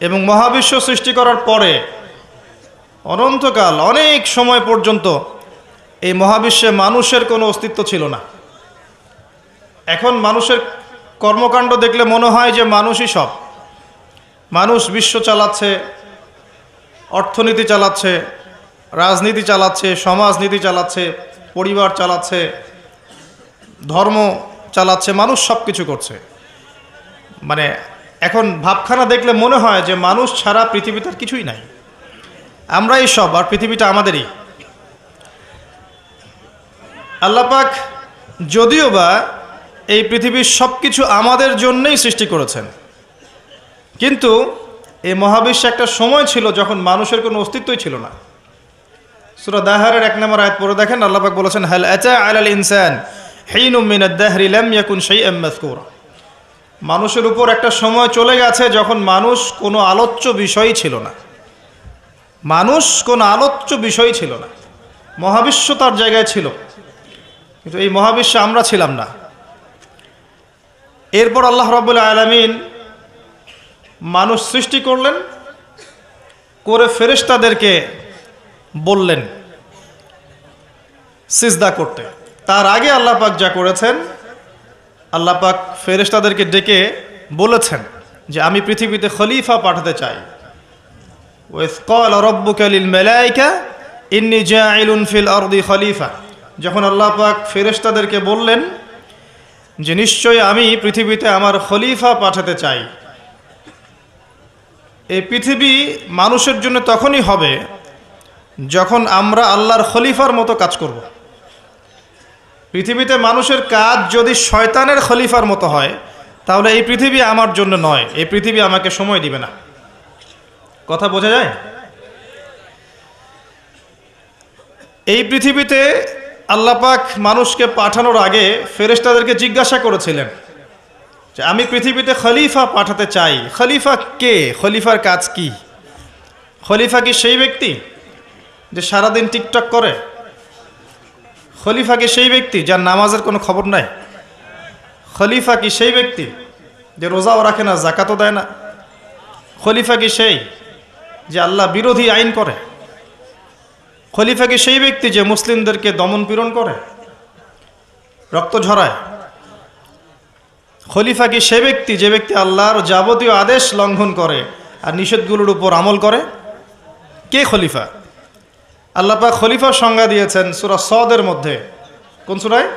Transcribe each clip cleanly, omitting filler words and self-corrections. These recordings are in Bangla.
এবং মহাবিশ্ব সৃষ্টি করার পরে অনন্তকাল অনেক সময় পর্যন্ত এই মহাবিশ্বে মানুষের কোনো অস্তিত্ব ছিল না। এখন মানুষের কর্মকাণ্ড দেখলে মনে হয় যে মানুষই সব। মানুষ বিশ্ব চালাচ্ছে, অর্থনীতি চালাচ্ছে, রাজনীতি চালাচ্ছে, সমাজনীতি চালাচ্ছে, পরিবার চালাচ্ছে, ধর্ম চালাচ্ছে, মানুষ সব কিছু করছে। মানে এখন ভাবখানা দেখলে মনে হয় যে মানুষ ছাড়া পৃথিবীতে আর কিছুই নাই, আমরাই সব, আর পৃথিবীটা আমাদেরই। আল্লাহ পাক যদিও বা এই পৃথিবীর সব কিছু আমাদের জন্যই সৃষ্টি করেছেন, কিন্তু এই মহাবিশ্বে একটা সময় ছিল যখন মানুষের কোনো অস্তিত্বই ছিল না। সূরা দাহরের 1 নম্বর আয়াত পড়ে দেখেন, আল্লাহ পাক বলেছেন, হাল আতা আলাল ইনসান হিনুম মিনাদ দাহরি লাম ইয়াকুন শাইআম মাযকুরা। মানুষের উপর একটা সময় চলে গেছে যখন মানুষ কোনো আলোচ্য বিষয়ই ছিল না। মানুষ কোনো আলোচ্য বিষয় ছিল না, মহাবিশ্ব তার জায়গায় ছিল, কিন্তু এই মহাবিশ্বে আমরা ছিলাম না। এরপর আল্লাহ রাব্বুল আলামিন মানুষ সৃষ্টি করলেন, করে ফেরেশতাদেরকে বললেন সিজদা করতে। তার আগে আল্লাহ পাক যা করেছেন, আল্লাহ পাক ফেরেশতাদেরকে ডেকে বলেছেন যে আমি পৃথিবীতে খলিফা পাঠাতে চাই। ওয়াইয ক্বালা রাব্বুকা লিল মালায়েকা ইন্নী জাঈলুন ফিল আরদি খলিফা। যখন আল্লাহ পাক ফেরেশতাদেরকে বললেন যে নিশ্চয়ই আমি পৃথিবীতে আমার খলিফা পাঠাতে চাই, এই পৃথিবী মানুষের জন্য তখনই হবে যখন আমরা আল্লাহর খলিফার মতো কাজ করব। পৃথিবীতে মানুষের কাজ যদি শয়তানের খলিফার মতো হয়, তাহলে এই পৃথিবী আমার জন্য নয়, এই পৃথিবী আমাকে সময় দিবে না। কথা বোঝা যায়? এই পৃথিবীতে আল্লাহ পাক মানুষকে পাঠানোর আগে ফেরেশতাদেরকে জিজ্ঞাসা করেছিলেন যে আমি পৃথিবীতে খলিফা পাঠাতে চাই। খলিফা কে? খলিফার কাজ কি? খলিফা কি সেই ব্যক্তি যে সারাদিন টিকটক করে? খলিফা কি সেই ব্যক্তি যার নামাজের কোনো খবর নাই? খলিফা কি সেই ব্যক্তি যে রোজাও রাখে না, জাকাতও দেয় না? খলিফা কি সেই যে আল্লাহ বিরোধী আইন করে? খলিফা কি সেই ব্যক্তি যে মুসলিমদেরকে দমন পীড়ন করে, রক্ত ঝরায়? খলিফা কি সে ব্যক্তি যে ব্যক্তি আল্লাহর যাবতীয় আদেশ লঙ্ঘন করে আর নিষেধগুলোর উপর আমল করে? কে খলিফা? আল্লাহ পাক খলিফার সংজ্ঞা দিয়েছেন সূরা সদের মধ্যে। কোন সূরায়?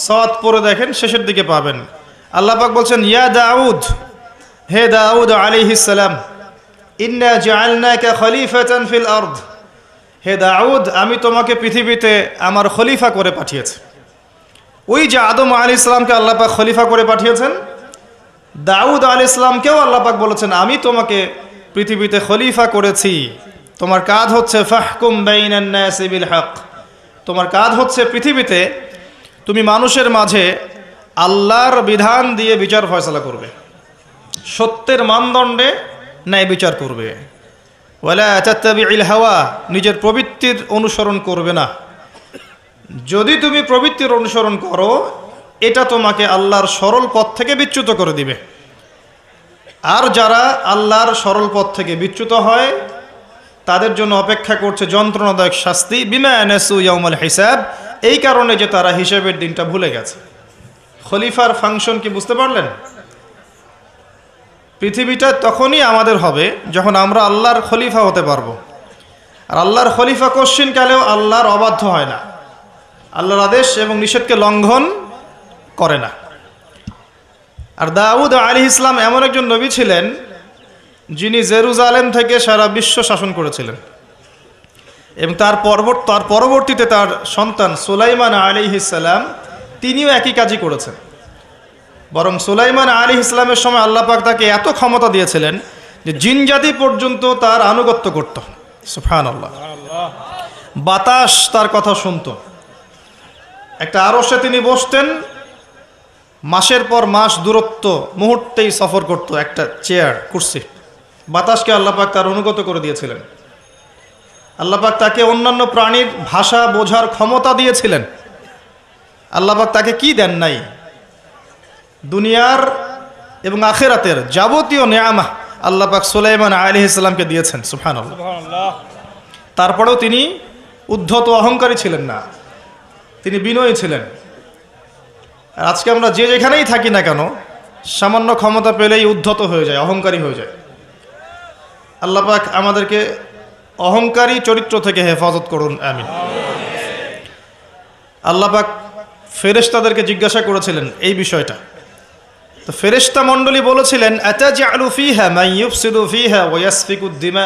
সদ পড়ে দেখেন, শেষের দিকে পাবেন। আল্লাহ পাক বলছেন, ইয়া দাউদ, হে দাউদ আলাইহিস সালাম, ইন্না জাআলনাকা খলিফাতান ফিল আরদ। হে দাউদ, আমি তোমাকে পৃথিবীতে আমার খলিফা করে পাঠিয়েছি। ওই যে আদম আলাইহিস সালামকে আল্লাহ পাক খলিফা করে পাঠিয়েছেন, দাউদ আলাইহিস সালামকেও আল্লাহ পাক বলেছেন আমি তোমাকে পৃথিবীতে খলিফা করেছি। তোমার কাজ হচ্ছে ফাহকুম বাইনান নাসি বিল হক। তোমার কাজ হচ্ছে পৃথিবীতে তুমি মানুষের মাঝে আল্লাহর বিধান দিয়ে বিচার ফয়সালা করবে, সত্যের মানদণ্ডে ন্যায় বিচার করবে। ওয়ালা তাত্তাবিউল হাওয়া, নিজের প্রবৃত্তির অনুসরণ করবে না। যদি তুমি প্রবৃত্তির অনুসরণ করো, এটা তোমাকে আল্লাহর সরল পথ থেকে বিচ্যুত করে দিবে। আর যারা আল্লাহর সরল পথ থেকে বিচ্যুত হয়, তাদের জন্য অপেক্ষা করছে যন্ত্রণাদায়ক শাস্তি, বিমা নাসু ইয়াউমাল হিসাব, এই কারণে যে তারা হিসাবের দিনটা ভুলে গেছে। খলিফার ফাংশন কি বুঝতে পারলেন? পৃথিবীটা তখনই আমাদের হবে যখন আমরা আল্লাহর খলিফা হতে পারবো। আর আল্লাহর খলিফা কোশ্চিনকালেও আল্লাহর অবাধ্য হয় না, আল্লাহর আদেশ এবং নিষেধকে লঙ্ঘন করে না। আর দাউদ আলাইহিস সালাম এমন একজন নবী ছিলেন যিনি জেরুজালেম থেকে সারা বিশ্ব শাসন করেছিলেন, এবং তার পরবর্তীতে তার সন্তান সুলাইমান আলাইহিস সালাম তিনিও একই কাজই করেছেন। বরং সুলাইমান আলাইহিস সালামের সময় আল্লাহ পাক তাকে এত ক্ষমতা দিয়েছিলেন যে জিন জাতি পর্যন্ত তার আনুগত্য করত। সুবহানাল্লাহ। বাতাস তার কথা শুনত। একটা আরশে তিনি বসতেন, মাসের পর মাস দূরত্ব মুহূর্তেই সফর করত একটা চেয়ার, কুরসি। বাতাসকে আল্লাহ পাক তার অনুগত করে দিয়েছিলেন। আল্লাহ পাক তাকে অন্যান্য প্রাণীর ভাষা বোঝার ক্ষমতা দিয়েছিলেন। আল্লাহ পাক তাকে কি দেন নাই? দুনিয়ার এবং আখিরাতের যাবতীয় নেয়ামা আল্লাহ পাক সুলাইমান আলাইহিস সালামকে দিয়েছেন। সুবহানাল্লাহ। তারপরেও তিনি উদ্ধত অহংকারী ছিলেন না, তিনি বিনয়ী ছিলেন। আর আজকে আমরা যে যেখানেই থাকি না কেন, সামান্য ক্ষমতা পেলেই উদ্ধত হয়ে যায়, অহংকারী হয়ে যায়। আল্লাহ পাক আমাদেরকে অহংকারী চরিত্র থেকে হেফাজত করুন, আমিন। আল্লাহ পাক ফেরেশতাদেরকে জিজ্ঞাসা করেছিলেন এই বিষয়টা। তো ফেরেশতা মণ্ডলী বলেছিলেন, আতাজআলু ফীহা মান ইউফসিদু ফীহা ওয়া ইয়াসফিকুদ দিমা।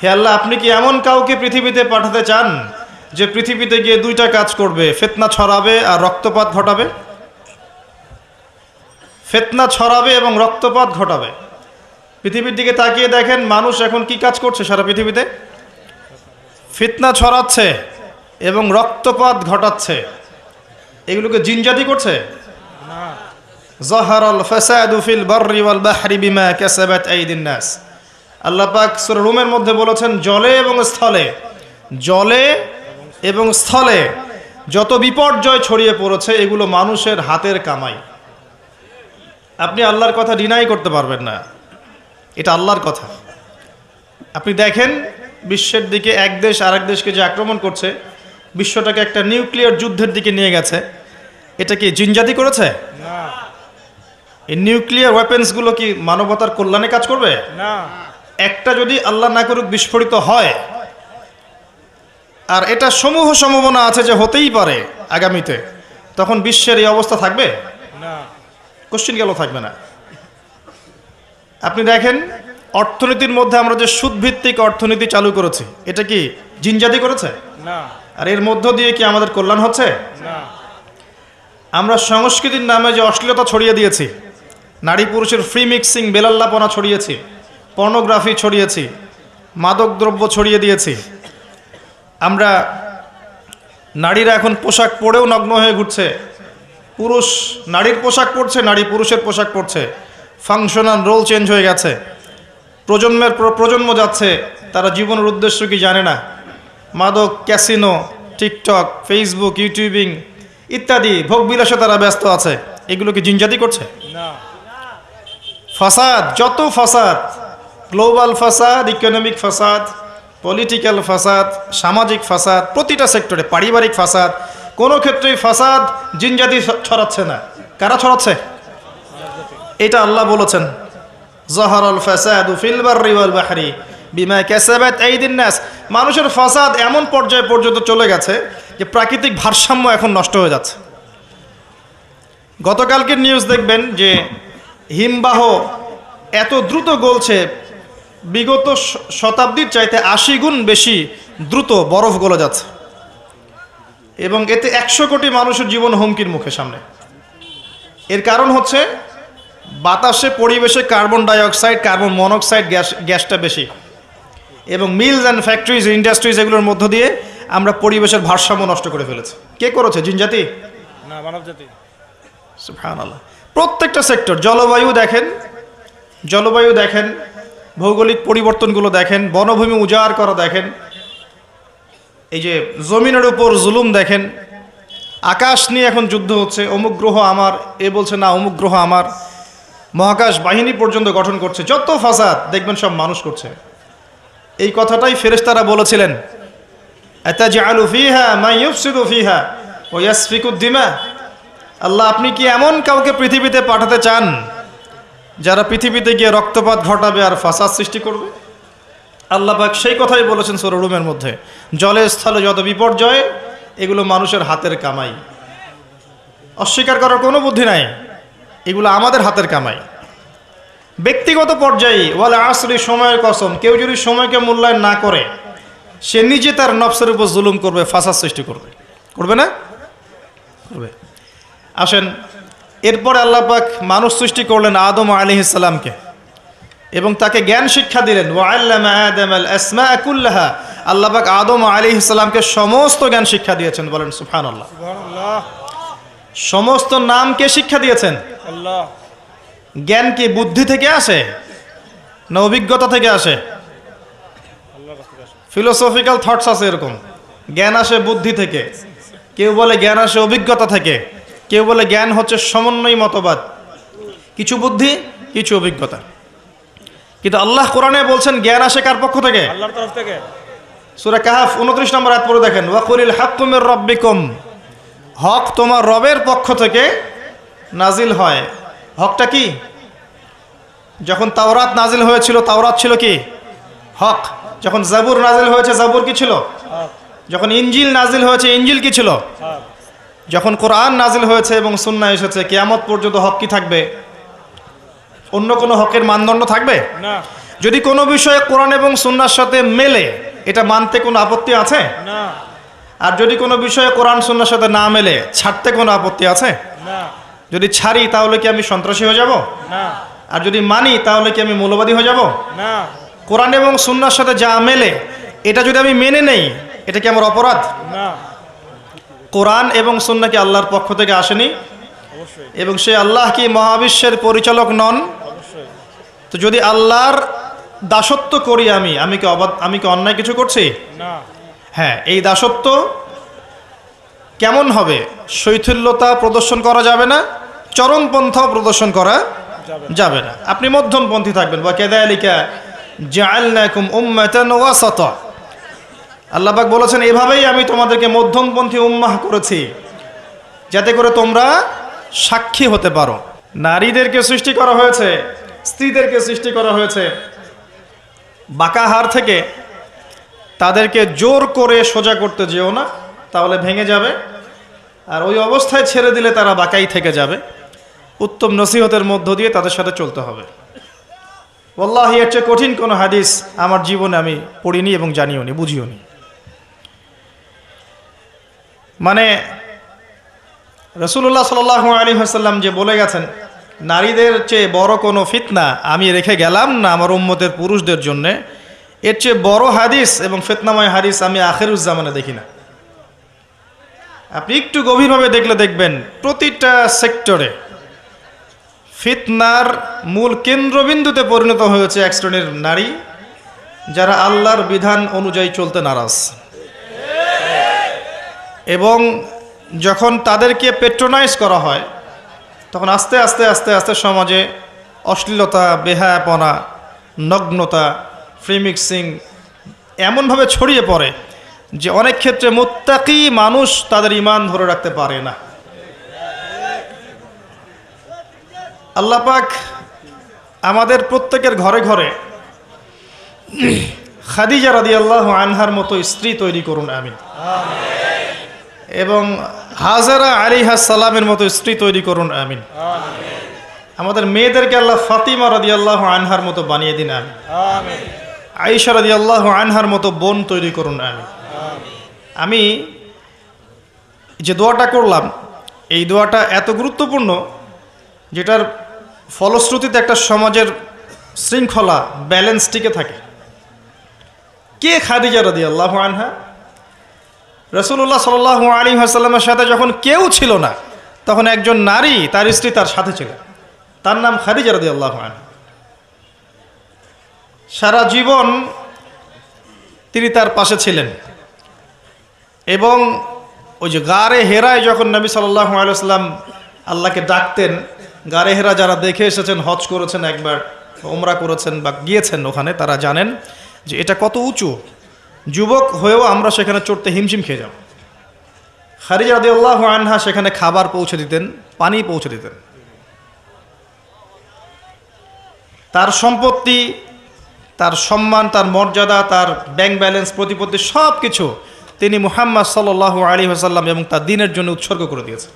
হে আল্লাহ, আপনি কি এমন কাউকে পৃথিবীতে পাঠাতে চান যে পৃথিবীতে গিয়ে দুইটা কাজ করবে, ফিতনা ছড়াবে আর রক্তপাত ঘটাবে? ফিতনা ছড়াবে এবং রক্তপাত ঘটাবে। পৃথিবীর দিকে তাকিয়ে দেখেন, মানুষ এখন কি কাজ করছে সারা পৃথিবীতে? ফিতনা ছড়াচ্ছে এবং রক্তপাত ঘটাচ্ছে। এগুলোকে জিনজাতি করছে? যাহারাল ফাসাদু ফিল বাররি ওয়াল বাহরি বিমা কাসাবাত আইদিন নাস। আল্লাহ পাক সূরা রুমের মধ্যে বলেছেন, জলে এবং স্থলে যত বিপর্যয় ছড়িয়ে পড়েছে এগুলো মানুষের হাতের কামাই। আপনি আল্লাহর কথা ডিনাই করতে পারবেন না, এটা আল্লাহর কথা। আপনি দেখেন বিশ্বের দিকে এক দেশ আরেক দেশকে যে আক্রমণ করছে, বিশ্বটাকে একটা নিউক্লিয়ার যুদ্ধের দিকে নিয়ে গেছে, এটা কি জিনজাতি করেছে? না। এই নিউক্লিয়ার ওয়েপেন্সগুলো কি মানবতার কল্যাণে কাজ করবে? না। একটা যদি আল্লাহ না করুক বিস্ফোরিত হয়, আর এটা সমূহ সম্ভাবনা আছে যে হতেই পারে আগামীতে, তখন বিশ্বের এই অবস্থা থাকবে না? কোশ্চিন গেল থাকবে না। আপনি দেখেন অর্থনীতির মধ্যে আমরা যে সুদভিত্তিক অর্থনীতি চালু করেছি, এটা কি জিনজাতি করেছে? না। আর এর মধ্য দিয়ে কি আমাদের কল্যাণ হচ্ছে? না। আমরা সংস্কৃতির নামে যে অশ্লীলতা ছড়িয়ে দিয়েছি, নারী পুরুষের ফ্রি মিক্সিং, বেলাল্লাপনা ছড়িয়েছি, পর্নোগ্রাফি ছড়িয়েছি, মাদকদ্রব্য ছড়িয়ে দিয়েছি। আমরা নারীরা এখন পোশাক পরেও নগ্ন হয়ে ঘুরছে, পুরুষ নারীর পোশাক পরছে, নারী পুরুষের পোশাক পরছে, ফাংশনাল রোল চেঞ্জ হয়ে গেছে। প্রজন্মের পর প্রজন্ম যাচ্ছে, তারা জীবনের উদ্দেশ্য কি জানে না। মাদক, ক্যাসিনো, টিকটক, ফেসবুক, ইউটিউবিং ইত্যাদি ভোগবিলাসে তারা ব্যস্ত আছে। এগুলো কি জিনজাতি করছে? না। ফাসাদ, যত ফাসাদ, গ্লোবাল ফাসাদ, ইকোনমিক ফাসাদ, পলিটিক্যাল ফাসাদ, সামাজিক ফাসাদ, প্রতিটা সেক্টরে, পারিবারিক ফাসাদ, কোনো ক্ষেত্রেই ফাসাদ জিনজাতি ছড়াচ্ছে না। কারা ছড়াচ্ছে? এটা আল্লাহ বলেছেন, যাহারাল ফাসাদু ফিল বাররি ওয়াল বাহরি বিমা কাসাবাত আইদিন নাস। মানুষের ফাসাদ এমন পর্যায়ে পর্যন্ত চলে গেছে যে প্রাকৃতিক ভারসাম্য এখন নষ্ট হয়ে যাচ্ছে। গতকালকের নিউজ দেখবেন যে হিমবাহ এত দ্রুত গলছে, বিগত শতাব্দীর চাইতে 80 গুণ বেশি দ্রুত বরফ গলে যাচ্ছে, এবং এতে 100 কোটি মানুষের জীবন হুমকির মুখে সামনে। এর কারণ হচ্ছে বাতাসে, পরিবেশে কার্বন ডাইঅক্সাইড, কার্বন মনোক্সাইড গ্যাসটা বেশি, এবং মিলস অ্যান্ড ফ্যাক্টরিজ, ইন্ডাস্ট্রিজ, এগুলোর মধ্য দিয়ে আমরা পরিবেশের ভারসাম্য নষ্ট করে ফেলেছি। কে করেছে? জিনজাতি? না, মানবজাতি। সুবহানাল্লাহ। প্রত্যেকটা সেক্টর, জলবায়ু দেখেন, ভৌগোলিক পরিবর্তনগুলো দেখেন, বনভূমি উজাড় করা দেখেন, এই যে জমিনের উপর জুলুম দেখেন, আকাশ নিয়ে এখন যুদ্ধ হচ্ছে, অমুক গ্রহ আমার, এ বলছে না অমুক গ্রহ আমার, মহাকাশ বাহিনী পর্যন্ত গঠন করছে। যত ফাসাদ দেখবেন সব মানুষ করছে। এই কথাটাই ফেরেশতারা বলেছিলেন, আতাজআলু ফীহা মান ইউফসিদু ফীহা ওয়া ইয়াসফিকুদ দিমা। আল্লাহ, আপনি কি এমন কাউকে পৃথিবীতে পাঠাতে চান যারা পৃথিবীতে গিয়ে রক্তপাত ঘটাবে আর ফাসাদ সৃষ্টি করবে? আল্লাহ পাক সেই কথাই বলেছেন সূরা রুমের মধ্যে, জলে স্থলে যত বিপর্যয় এগুলো মানুষের হাতের কামাই। অস্বীকার করার কোনো বুদ্ধি নাই, এগুলো আমাদের হাতের কামাই। ব্যক্তিগত পর্যায়ে ওয়াল আসরি, সময়ের কসম, কেউ যদি সময়কে মূল্যায়ন না করে সে নিজে তার নফসের উপর জুলুম করবে, ফাসাদ সৃষ্টি করবে। করবে না? করবে। আসেন, এরপরে আল্লাহ পাক মানুষ সৃষ্টি করলেন আদম আলাইহিস সালামকে, এবং তাকে জ্ঞান শিক্ষা দিলেন। ওয়াআল্লামা আদামাল আসমাআ কুল্লাহা। আল্লাহ পাক আদম আলাইহিস সালামকে সমস্ত জ্ঞান শিক্ষা দিয়েছেন। বলেন সুবহানাল্লাহ। সুবহানাল্লাহ। সমস্ত নাম কে শিক্ষা দিয়েছেন? আল্লাহ। জ্ঞান কি বুদ্ধি থেকে আসে না অভিজ্ঞতা থেকে আসে? ফিলোসফিক্যাল থটস আছে এরকম, জ্ঞান আসে বুদ্ধি থেকে, কেউ বলে জ্ঞান আসে অভিজ্ঞতা থেকে, কেউ বলে জ্ঞান হচ্ছে সমন্বয় মতবাদ, কিছু বুদ্ধি কিছু অভিজ্ঞতা। কিন্তু আল্লাহ কোরআনে বলছেন জ্ঞান আসে কার পক্ষ থেকে? আল্লাহর তরফ থেকে। সূরা কাহফ 29 নম্বর আয়াত পড়ে দেখেন, ওয়াকুলিল হাক্কু মির রাব্বিকুম, হক তোমার রবের পক্ষ থেকে নাজিল হয়। হকটা কি? যখন তাওরাত নাজিল হয়েছিল, তাওরাত ছিল কি? হক। যখন জাবুর নাজিল হয়েছে, জাবুর কি ছিল? যখন ইনজিল নাজিল হয়েছে, ইনজিল কি ছিল? যখন কোরআন নাজিল হয়েছে এবং সুন্নাহ এসেছে, কিয়ামত পর্যন্ত হক কি থাকবে? অন্য কোনো হকের মানদণ্ড থাকবে না। যদি কোনো বিষয়ে কোরআন এবং সুন্নাহর সাথে মেলে, এটা মানতে কোনো আপত্তি আছে? না। আর যদি কোনো বিষয়ে কোরআন সুন্নাহর সাথে না মেলে, ছাড়তে কোনো আপত্তি আছে? না। যদি ছাড়ি তাহলে কি আমি সন্ত্রাসী হয়ে যাব? না। আর যদি মানি তাহলে কি আমি মৌলবাদী হয়ে যাব? না। কোরআন এবং সুন্নাহর সাথে যা মেলে এটা যদি আমি মেনে নেই, এটা কি আমার অপরাধ? না। কোরআন এবং সুন্নাহ কি আল্লাহর পক্ষ থেকে আসেনি? অবশ্যই। এবং সে আল্লাহ কি মহাবিশ্বের পরিচালক নন? অবশ্যই। তো যদি আল্লাহর দাসত্ব করি আমি কি অন্যায় কিছু করছি? না। হ্যাঁ, এই দাসত্ব কেমন হবে? শৈথিল্যতা প্রদর্শন করা যাবে না, চরমপন্থাও প্রদর্শন করা যাবে না। আপনি মধ্যমপন্থী থাকবেন। ওয়া কাযালিকা জাআলনাকুম উম্মাতান ওয়াসাতা, আল্লাহ পাক বলেছেন এভাবেই আমি তোমাদেরকে মধ্যমপন্থী উম্মাহ করেছি, যাতে করে তোমরা সাক্ষী হতে পারো। নারীদেরকে সৃষ্টি করা হয়েছে, স্ত্রীদেরকে সৃষ্টি করা হয়েছে বাঁকা হাড় থেকে। তাদেরকে জোর করে সোজা করতে যেও না, তাহলে ভেঙে যাবে। আর ওই অবস্থায় ছেড়ে দিলে তারা বাঁকাই থেকে যাবে। উত্তম নসিহতের মধ্য দিয়ে তাদের সাথে চলতে হবে। ওয়াল্লাহি এর চেয়ে কঠিন কোনো হাদিস আমার জীবনে আমি পড়িনি এবং জানিও নি, বুঝিও নি। মানে রাসূলুল্লাহ সাল্লাল্লাহু আলাইহি ওয়াসাল্লাম যে বলে গেছেন, নারীদের চেয়ে বড় কোনো ফিতনা আমি রেখে গেলাম না আমার উম্মতের পুরুষদের জন্যে, এর চেয়ে বড় হাদিস এবং ফিতনাময় হাদিস আমি আখিরুজ্জামানে দেখি না। আপনি একটু গভীরভাবে দেখলে দেখবেন প্রতিটা সেক্টরে ফিতনার মূল কেন্দ্রবিন্দুতে পরিণত হয়েছে এক শ্রেণীর নারী, যারা আল্লাহর বিধান অনুযায়ী চলতে নারাজ। এবং যখন তাদেরকে পেট্রোনাইজ করা হয়, তখন আস্তে আস্তে আস্তে আস্তে সমাজে অশ্লীলতা, বেহায়াপনা, নগ্নতা, ফ্রি মিক্সিং এমনভাবে ছড়িয়ে পড়ে যে অনেক ক্ষেত্রে মুত্তাকি মানুষ তাদের ঈমান ধরে রাখতে পারে না। আল্লাহ পাক আমাদের প্রত্যেকের ঘরে ঘরে খাদিজা রাদিয়াল্লাহু আনহার মতো স্ত্রী তৈরি করুন, আমিন। এবং হাজারা আলাইহিস সালামের মতো স্ত্রী তৈরি করুন, আমিন। আমাদের মেয়েদেরকে আল্লাহ ফাতিমা রাদিয়াল্লাহু আনহার মতো বানিয়ে দিন, আমিন। আয়েশা রাদিয়াল্লাহু আনহার মতো বোন তৈরি করুন, আমিন। আমি যে দোয়াটা করলাম, এই দোয়াটা এত গুরুত্বপূর্ণ, যেটার ফলশ্রুতিতে একটা সমাজের শৃঙ্খলা, ব্যালেন্স টিকে থাকে। কে খাদিজা রাদিয়াল্লাহু আনহা? রাসূলুল্লাহ সাল্লাল্লাহু আলাইহি ওয়াসাল্লামের সাথে যখন কেউ ছিল না, তখন একজন নারী, তার স্ত্রী তার সাথে ছিল, তার নাম খাদিজা রাদিয়াল্লাহু আনহা। সারা জীবন তিনি তার পাশে ছিলেন। এবং ওই যে গারে হেরায় যখন নবী সাল্লাল্লাহু আলাইহি ওয়াসাল্লাম আল্লাহকে ডাকতেন, গারে হেরা যারা দেখে এসেছেন, হজ করেছেন, একবার ওমরা করেছেন বা গিয়েছেন ওখানে, তারা জানেন যে এটা কত উঁচু। যুবক হয়েও আমরা সেখানে চড়তে হিমশিম খেয়ে যাব। খাদিজা রাদিয়াল্লাহু আনহা সেখানে খাবার পৌঁছে দিতেন, পানি পৌঁছে দিতেন। তার সম্পত্তি, তার সম্মান, তার মর্যাদা, তার ব্যাংক ব্যালেন্স, প্রতিপত্তি সব কিছু তিনি মুহাম্মদ সাল্লাল্লাহু আলাইহি ওয়াসাল্লাম এবং তার দ্বীনের জন্য উৎসর্গ করে দিয়েছেন।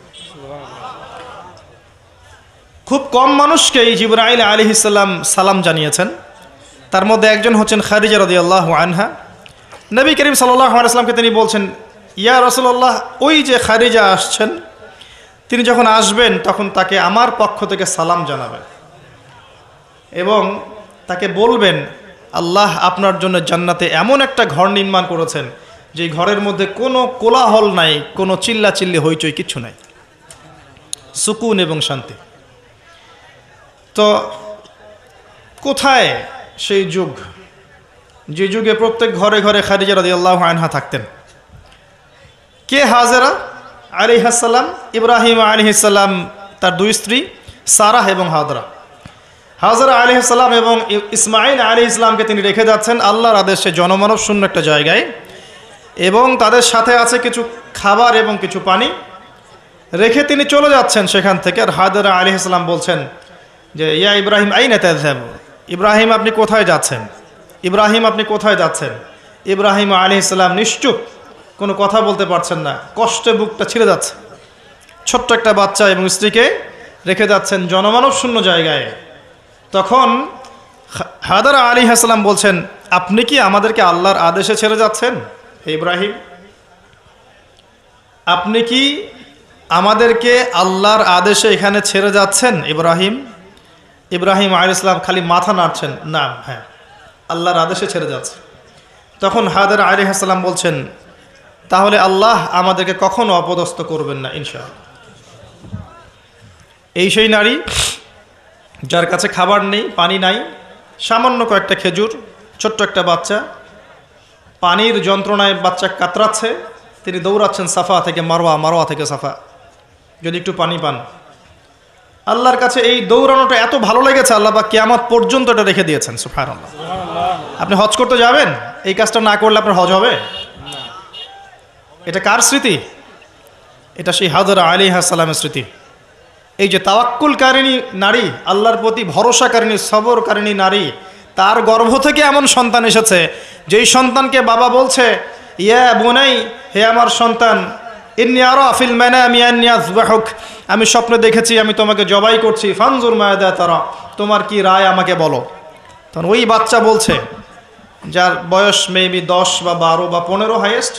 খুব কম মানুষকেই জিবরাইল আলাইহিস সালাম সালাম জানিয়েছেন, তার মধ্যে একজন হচ্ছেন খাদিজা রাদিয়াল্লাহু আনহা। নবী করিম সাল্লাল্লাহু আলাইহি ওয়াসাল্লামকে তিনি বলছেন, ইয়া রাসূলুল্লাহ, ওই যে খাদিজা আসছেন, তিনি যখন আসবেন তখন তাকে আমার পক্ষ থেকে সালাম জানাবেন এবং তাকে বলবেন, আল্লাহ আপনার জন্য জান্নাতে এমন একটা ঘর নির্মাণ করেছেন যে ঘরের মধ্যে কোনো কোলাহল নাই, কোনো চিল্লাচিল্লি হইচই কিচ্ছু নাই, সুকুন এবং শান্তি। তো কোথায় সেই যুগ, যে যুগে প্রত্যেক ঘরে ঘরে খাদিজা রাদিয়াল্লাহু আনহা থাকতেন? কে হাজেরা আলাইহিস সালাম? ইব্রাহিম আলাইহিস সালাম তার দুই স্ত্রী সারাহ এবং হাজরা। হাজরা আলাইহিস সালাম এবং ইসমাঈল আলাইহিস সালামকে তিনি রেখে যাচ্ছেন আল্লাহর আদেশে জনমানব শূন্য একটা জায়গায়, এবং তাদের সাথে আছে কিছু খাবার এবং কিছু পানি। রেখে তিনি চলে যাচ্ছেন সেখান থেকে। আর হাজরা আলাইহিস সালাম বলছেন যে ইয়া ইব্রাহিম আইনা তাযহাব, ইব্রাহিম আপনি কোথায় যাচ্ছেন, ইব্রাহিম আপনি কোথায় যাচ্ছেন। ইব্রাহিম আলাইহিস সালাম নিশ্চুপ, কোনো কথা বলতে পারছেন না, কষ্টে বুকটা ছিঁড়ে যাচ্ছে। ছোট্ট একটা বাচ্চা এবং স্ত্রীকে রেখে যাচ্ছেন জনমানব শূন্য জায়গায়। তখন হাজরা আলাইহিস সালাম বলছেন, আপনি কি আমাদেরকে আল্লাহর আদেশে ছেড়ে যাচ্ছেন হে ইব্রাহিম? আপনি কি আমাদেরকে আল্লাহর আদেশে এখানে ছেড়ে যাচ্ছেন ইব্রাহিম? ইব্রাহিম আলাইহিস সালাম খালি মাথা নাড়ছেন, না, হ্যাঁ, আল্লাহর আদেশে ছেড়ে যাচ্ছে। তখন হাজরা আলাইহিস সালাম বলছেন, তাহলে আল্লাহ আমাদেরকে কখনো অপদস্থ করবেন না ইনশাআল্লাহ। এই সেই নারী যার কাছে খাবার নেই, পানি নাই, সামান্য কয়েকটা খেজুর, ছোট্ট একটা বাচ্চা, পানির যন্ত্রণায় বাচ্চা কাতরাচ্ছে, তিনি দৌড়াচ্ছেন সাফা থেকে মারওয়া, মারওয়া থেকে সাফা, যদি একটু পানি পান। আল্লাহর কাছে এই দৌড়ানোটা এত ভালো লেগেছে, আল্লাহ পাক কিয়ামত পর্যন্ত এটা রেখে দিয়েছেন। সুবহানাল্লাহ। আপনি হজ করতে যাবেন, এই কাজটা না করলে আপনার হজ হবে? এটা কার স্মৃতি? এটা সেই হাজরা আলাইহিস সালামের স্মৃতি। এই যে তাওয়াক্কুলকারিণী নারী, আল্লাহর প্রতি ভরসাকারিণী, সবরকারিণী নারী, তার গর্ভ থেকে এমন সন্তান এসেছে যেই সন্তানকে বাবা বলছে, ইয়া বুনাই, হে আমার সন্তান, ইন্নী আরা ফিল মানামি আন্নী আযবাহুক, আমি স্বপ্নে দেখেছি আমি তোমাকে জবাই করছি, ফানজুর মাযা তারা, তোমার কি রায় আমাকে বলো। তখন ওই বাচ্চা বলছে, যার বয়স মেবি 10 বা 12 বা 15 হাইয়েস্ট,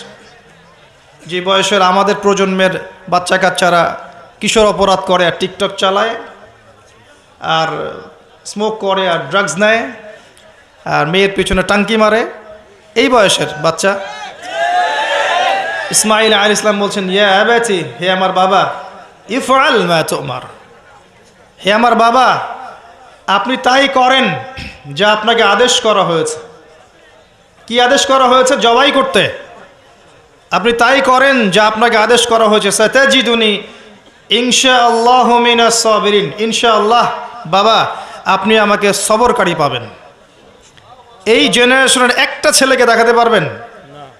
যে বয়সের আমাদের প্রজন্মের বাচ্চা কাচ্চারা কিশোর অপরাধ করে আর টিকটক চালায় আর স্মোক করে আর ড্রাগস নেয় আর মেয়ের পিছনে টাঙ্কি মারে, এই বয়সের বাচ্চা। ইসমাঈল আলাইহিস সালাম বলছেন, ইয়া আবাতি, হে আমার বাবা, ইফআল মা তুমার, হে আমার বাবা, আপনি তাই করেন যা আপনাকে আদেশ করা হয়েছে। কি আদেশ করা হয়েছে? জবাই করতে। আপনি তাই করেন যা আপনাকে আদেশ করা হয়েছে। সাতাজিদুনি ইনশাআল্লাহু মিনাস সাবিরিন, ইনশাআল্লাহ বাবা আপনি আমাকে সবরকারী পাবেন। এই জেনারেশনের একটা ছেলেকে দেখাতে পারবেন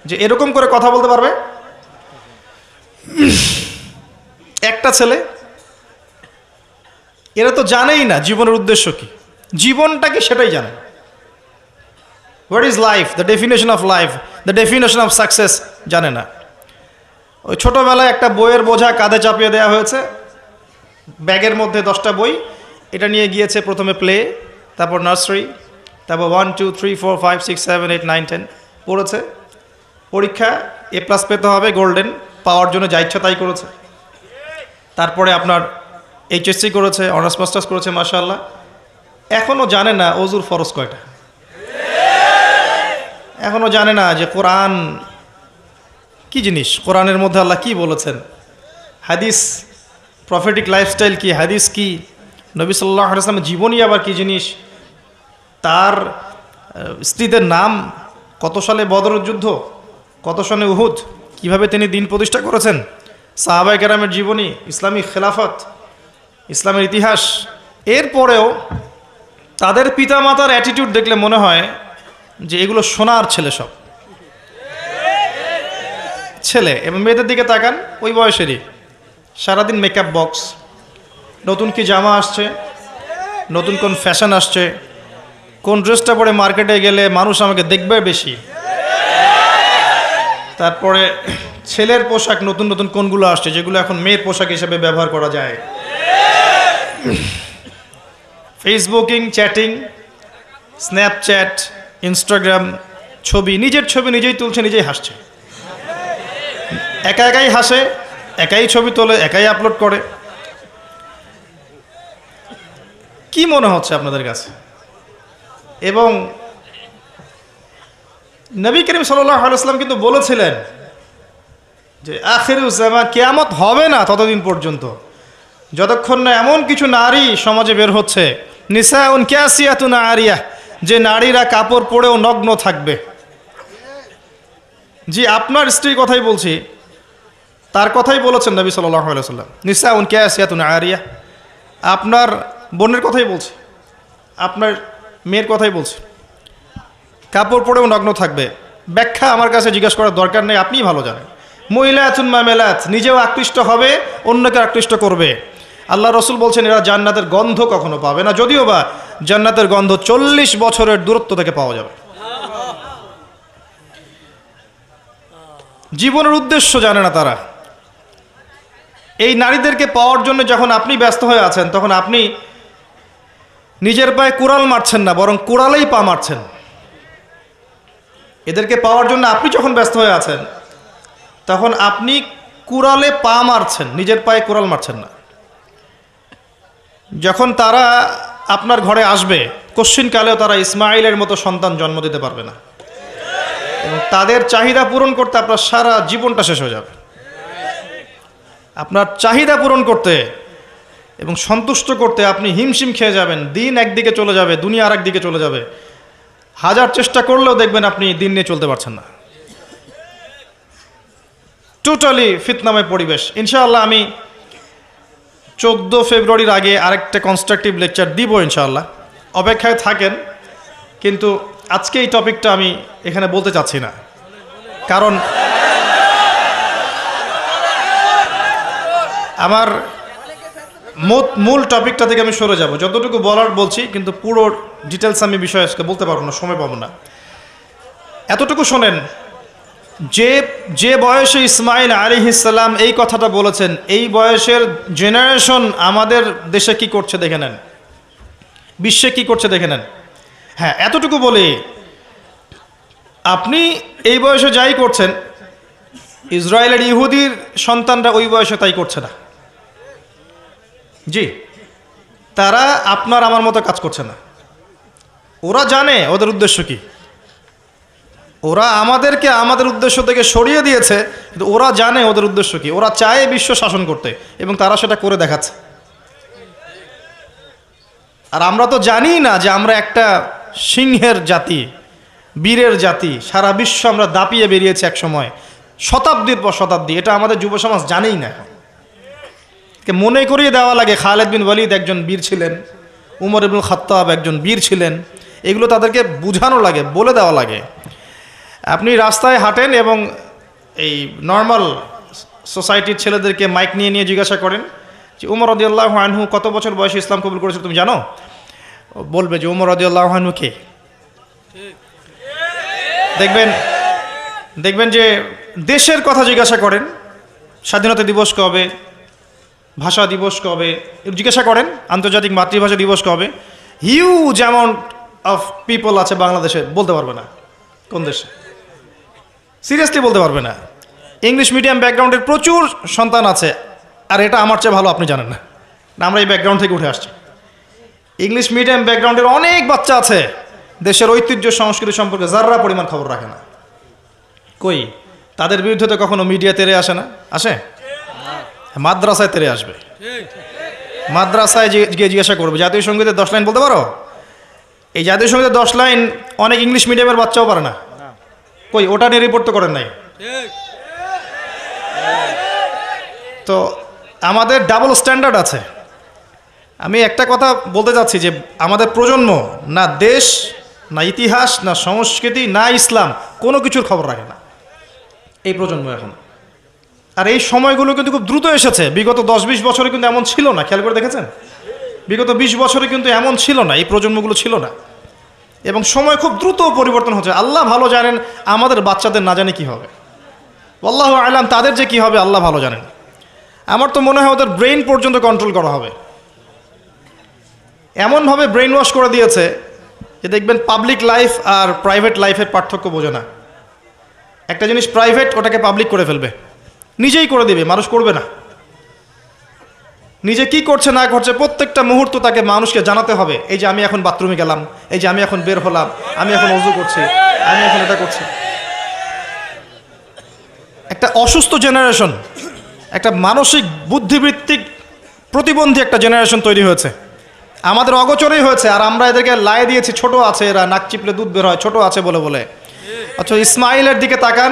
যে এরকম করে কথা বলতে পারবে? একটা ছেলে? এরা তো জানেই না জীবনের উদ্দেশ্য কি, জীবনটা কি সেটাই জানে। What is life, the definition of life, the definition of success জানে না। ওই ছোটোবেলায় একটা বইয়ের বোঝা কাঁধে চাপিয়ে দেওয়া হয়েছে, ব্যাগের মধ্যে 10টা বই, এটা নিয়ে গিয়েছে প্রথমে প্লে, তারপর নার্সারি, তারপর 1 2 3 4 5 6 7 8 9 10 পড়েছে। পরীক্ষা A+ পেতে হবে, গোল্ডেন পাওয়ার জন্য যা ইচ্ছা তাই করেছে। তারপরে আপনার HSC করেছে, অনার্স মাস্টার্স করেছে, মাশাআল্লাহ। এখনও জানে না অজুর ফরজ কয়টা, এখনও জানে না যে কোরআন কি জিনিস, কোরআনের মধ্যে আল্লাহ কি বলেছেন, হাদিস, প্রফেটিক লাইফস্টাইল কি, হাদিস কি, নবী সাল্লাল্লাহু আলাইহি ওয়াসাল্লামের জীবনী আবার কি জিনিস, তার স্ত্রীদের নাম, কত সালে বদরের যুদ্ধ, কত সালে উহুদ, কিভাবে তিনি দিন প্রতিষ্ঠা করেছেন, সাহাবায়ে কেরামের জীবনী, ইসলামী খেলাফত, ইসলামের ইতিহাস। এরপরেও তাদের পিতামাতার অ্যাটিটিউড দেখলে মনে হয় যে এগুলো সোনার ছেলে, সব ছেলে। এবং মেয়েদের দিকে তাকান, ওই বয়সেরই, সারাদিন মেকআপ বক্স, নতুন কি জামা আসছে, নতুন কোন ফ্যাশন আসছে, কোন ড্রেসটা পরে মার্কেটে গেলে মানুষ আমাকে দেখবে বেশি, তারপরে ছেলের পোশাক নতুন নতুন কোনগুলো আসছে যেগুলো এখন মেয়ের পোশাক হিসেবে ব্যবহার করা যায়, ফেসবুকিং, চ্যাটিং, স্ন্যাপচ্যাট, ইনস্টাগ্রাম, ছবি, নিজের ছবি নিজেই তুলছে, নিজেই হাসছে, একা একাই হাসে, একাই ছবি তোলে, একাই আপলোড করে। কি মনে হচ্ছে আপনাদের কাছে? এবং নবী করিম সাল্লাল্লাহু আলাইহি ওয়াসাল্লাম কিন্তু বলেছিলেন যে আখিরুজ জামান, কিয়ামত হবে না ততদিন পর্যন্ত যতক্ষণ না এমন কিছু নারী সমাজে বের হচ্ছে, নিসাউন কাসিয়াতুন আরিয়াহ, যে নারীরা কাপড় পরেও নগ্ন থাকবে। জি, আপনার স্ত্রীর কথাই বলছি, তার কথাই বলেছেন নবী সাল্লাল্লাহু আলাইহি ওয়াসাল্লাম, নিসাউন কাসিয়াতুন আরিয়াহ। আপনার বোনের কথাই বলছি, আপনার মেয়ের কথাই বলছি, কাপড় পরেও নগ্ন থাকবে, ব্যাখ্যা আমার কাছে জিজ্ঞাসা করার দরকার নেই, আপনিই ভালো জানেন। মহিলাতুন মামেলাত, নিজেও আকৃষ্ট হবে, অন্যকে আকৃষ্ট করবে। আল্লাহ রসুল বলছেন এরা জান্নাতের গন্ধ কখনো পাবে না, যদিও বা জান্নাতের গন্ধ 40 বছরের দূরত্ব থেকে পাওয়া যাবে। জীবনের উদ্দেশ্য জানে না তারা। এই নারীদেরকে পাওয়ার জন্য যখন আপনি ব্যস্ত হয়ে আছেন, তখন আপনি নিজের পায়ে কুড়াল মারছেন না, বরং কুড়ালেই পা মারছেন। এদেরকে পাওয়ার জন্য আপনি যখন ব্যস্ত হয়ে আছেন, তখন আপনি কুড়ালে পা মারছেন, নিজের পায়ে কুড়াল মারছেন না। যখন তারা আপনার ঘরে আসবে, কশ্চিনকালেও তারা ইসমাইলের মতো সন্তান জন্ম দিতে পারবে না, এবং তাদের চাহিদা পূরণ করতে আপনার সারা জীবনটা শেষ হয়ে যাবে। আপনার চাহিদা পূরণ করতে এবং সন্তুষ্ট করতে আপনি হিমশিম খেয়ে যাবেন। দিন একদিকে চলে যাবে, দুনিয়া আর একদিকে চলে যাবে। হাজার চেষ্টা করলেও দেখবেন আপনি দিন নিয়ে চলতে পারছেন না। টোটালি ফিতনাময় পরিবেশ। ইনশাআল্লাহ আমি 14 ফেব্রুয়ারির আগে আরেকটা কনস্ট্রাকটিভ লেকচার দিব ইনশাআল্লাহ, অপেক্ষায় থাকেন। কিন্তু আজকে এই টপিকটা আমি এখানে বলতে চাচ্ছি না, কারণ আমার মূল টপিকটা থেকে আমি সরে যাব। যতটুকু বলার বলছি, কিন্তু পুরো ডিটেলস আমি বিষয় আজকে বলতে পারবো না, সময় পাবো না। এতটুকু শোনেন, যে বয়সে ইসমাইল আলাইহিস সালাম এই কথাটা বলেছেন, এই বয়সের জেনারেশন আমাদের দেশে কি করছে দেখে নেন, বিশ্বে কি করছে দেখে নেন। হ্যাঁ, এতটুকু বলি, আপনি এই বয়সে যাই করছেন, ইসরায়েলের ইহুদির সন্তানরা ওই বয়সে তাই করছে না। জি, তারা আপনার আমার মতো কাজ করছে না। ওরা জানে ওদের উদ্দেশ্য কি। ওরা আমাদেরকে আমাদের উদ্দেশ্য থেকে সরিয়ে দিয়েছে, কিন্তু ওরা জানে ওদের উদ্দেশ্য কি। ওরা চায় বিশ্ব শাসন করতে, এবং তারা সেটা করে দেখাচ্ছে। আর আমরা তো জানি না যে আমরা একটা সিংহের জাতি, বীরের জাতি। সারা বিশ্ব আমরা দাপিয়ে বেরিয়েছি এক সময়, শতাব্দীর পর শতাব্দী। এটা আমাদের যুব সমাজ জানেই না। মনে করিয়ে দেওয়া লাগে খালেদ বিন ওয়ালিদ একজন বীর ছিলেন, উমর ইবনুল খাত্তাব একজন বীর ছিলেন। এগুলো তাদেরকে বুঝানো লাগে, বলে দেওয়া লাগে। আপনি রাস্তায় হাঁটেন এবং এই নর্মাল সোসাইটির ছেলেদেরকে মাইক নিয়ে নিয়ে জিজ্ঞাসা করেন যে উমর রাদিয়াল্লাহু আনহু কত বছর বয়সে ইসলাম কবুল করেছিল তুমি জানো? বলবে যে উমর রাদিয়াল্লাহু আনহু কে। দেখবেন যে দেশের কথা জিজ্ঞাসা করেন, স্বাধীনতা দিবস কবে, ভাষা দিবস কবে, জিজ্ঞাসা করেন আন্তর্জাতিক মাতৃভাষা দিবস কবে, হিউজ অ্যামাউন্ট অফ পিপল আছে বাংলাদেশে, বলতে পারবে না কোন দেশে, সিরিয়াসলি বলতে পারবে না। ইংলিশ মিডিয়াম ব্যাকগ্রাউন্ডের প্রচুর সন্তান আছে, আর এটা আমার চেয়ে ভালো আপনি জানেন না, আমরা এই ব্যাকগ্রাউন্ড থেকে উঠে আসছি। ইংলিশ মিডিয়াম ব্যাকগ্রাউন্ডের অনেক বাচ্চা আছে, দেশের ঐতিহ্য সংস্কৃতি সম্পর্কে যাররা পরিমাণ খবর রাখে না। কই, তাদের বিরুদ্ধে তো কখনো মিডিয়া তেরে আসে না, আসে? মাদ্রাসায় তেরে আসবে। মাদ্রাসায় গিয়ে জিজ্ঞাসা করবে জাতীয় সঙ্গীতের 10 লাইন বলতে পারো? এই জাতীয় সঙ্গীতের 10 লাইন অনেক ইংলিশ মিডিয়ামের বাচ্চাও পারে না। কই, ওটা নিয়ে রিপোর্ট তো করেন নাই। তো আমাদের ডাবল স্ট্যান্ডার্ড আছে। আমি একটা কথা বলতে চাচ্ছি যে আমাদের প্রজন্ম না দেশ, না ইতিহাস, না সংস্কৃতি, না ইসলাম, কোনো কিছুর খবর রাখে না এই প্রজন্ম এখন। আর এই সময়গুলো কিন্তু খুব দ্রুত এসেছে। বিগত 10-20 বছরে কিন্তু এমন ছিল না, খেয়াল করে দেখেছেন? বিগত 20 বছরে কিন্তু এমন ছিল না, এই প্রজন্মগুলো ছিল না। এবং সময় খুব দ্রুত পরিবর্তন হচ্ছে। আল্লাহ ভালো জানেন আমাদের বাচ্চাদের না জানে কি হবে। আল্লাহু আ'লাম তাদের যে কি হবে আল্লাহ ভালো জানেন। আমার তো মনে হয় ওদের ব্রেইন পর্যন্ত কন্ট্রোল করা হবে। এমনভাবে ব্রেইন ওয়াশ করে দিয়েছে যে দেখবেন পাবলিক লাইফ আর প্রাইভেট লাইফের পার্থক্য বোঝে না। একটা জিনিস প্রাইভেট, ওটাকে পাবলিক করে ফেলবে, নিজেই করে দিবে, মানুষ করবে না। নিজে কি করছে না করছে প্রত্যেকটা মুহূর্ত তাকে মানুষকে জানাতে হবে। এই যে আমি এখন বাথরুমে গেলাম, এই যে আমি এখন বের হলাম, আমি এখন ওযু করছি, আমি এখন এটা করছি। একটা অসুস্থ জেনারেশন, একটা মানসিক বুদ্ধিবৃত্তিক প্রতিবন্ধী একটা জেনারেশন তৈরি হয়েছে, আমাদের অগোচরেই হয়েছে। আর আমরা এদেরকে লাই দিয়েছি, ছোট আছে এরা, নাক চিপলে দুধ বের হয়, ছোট আছে বলে বলে। আচ্ছা, ইসমাইলের দিকে তাকান,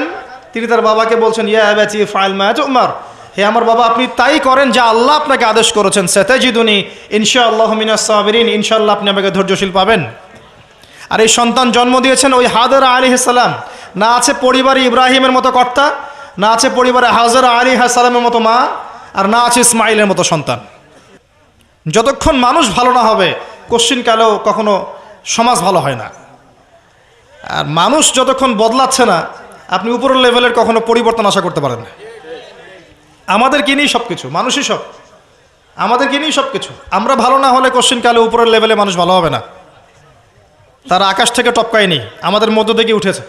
তিনি তার বাবাকে বলছেন ইয়া আবাতি ফাইল মা তুমার, হে আমার বাবা, আপনি তাই করেন যা আল্লাহ আপনাকে আদেশ করেছেন। সাতাজিদুনি ইনশাআল্লাহু মিনাস সাবিরিন, ইনশাআল্লাহ আপনি আমাকে ধৈর্যশীল পাবেন। আর এই সন্তান জন্ম দিয়েছেন ওই হাজরা আলাইহিস সালাম। না আছে পরিবারে ইব্রাহিমের মতো কর্তা, না আছে পরিবারে হাজরা আলাইহিস সালামের মতো মা, আর না আছে ইসমাইলের মতো সন্তান। যতক্ষণ মানুষ ভালো না হবে কোশ্চিনকালেও কখনো সমাজ ভালো হয় না। আর মানুষ যতক্ষণ বদলাচ্ছে না, আপনি উপরের লেভেলের কখনো পরিবর্তন আশা করতে পারেন না। আমাদেরকে নিয়েই সব কিছু, মানুষই সব, আমাদেরকে নিয়েই সব কিছু। আমরা ভালো না হলে কোশ্চিনকালে উপরের লেভেলে মানুষ ভালো হবে না। তারা আকাশ থেকে টপকায়নি, আমাদের মধ্য থেকে উঠেছে।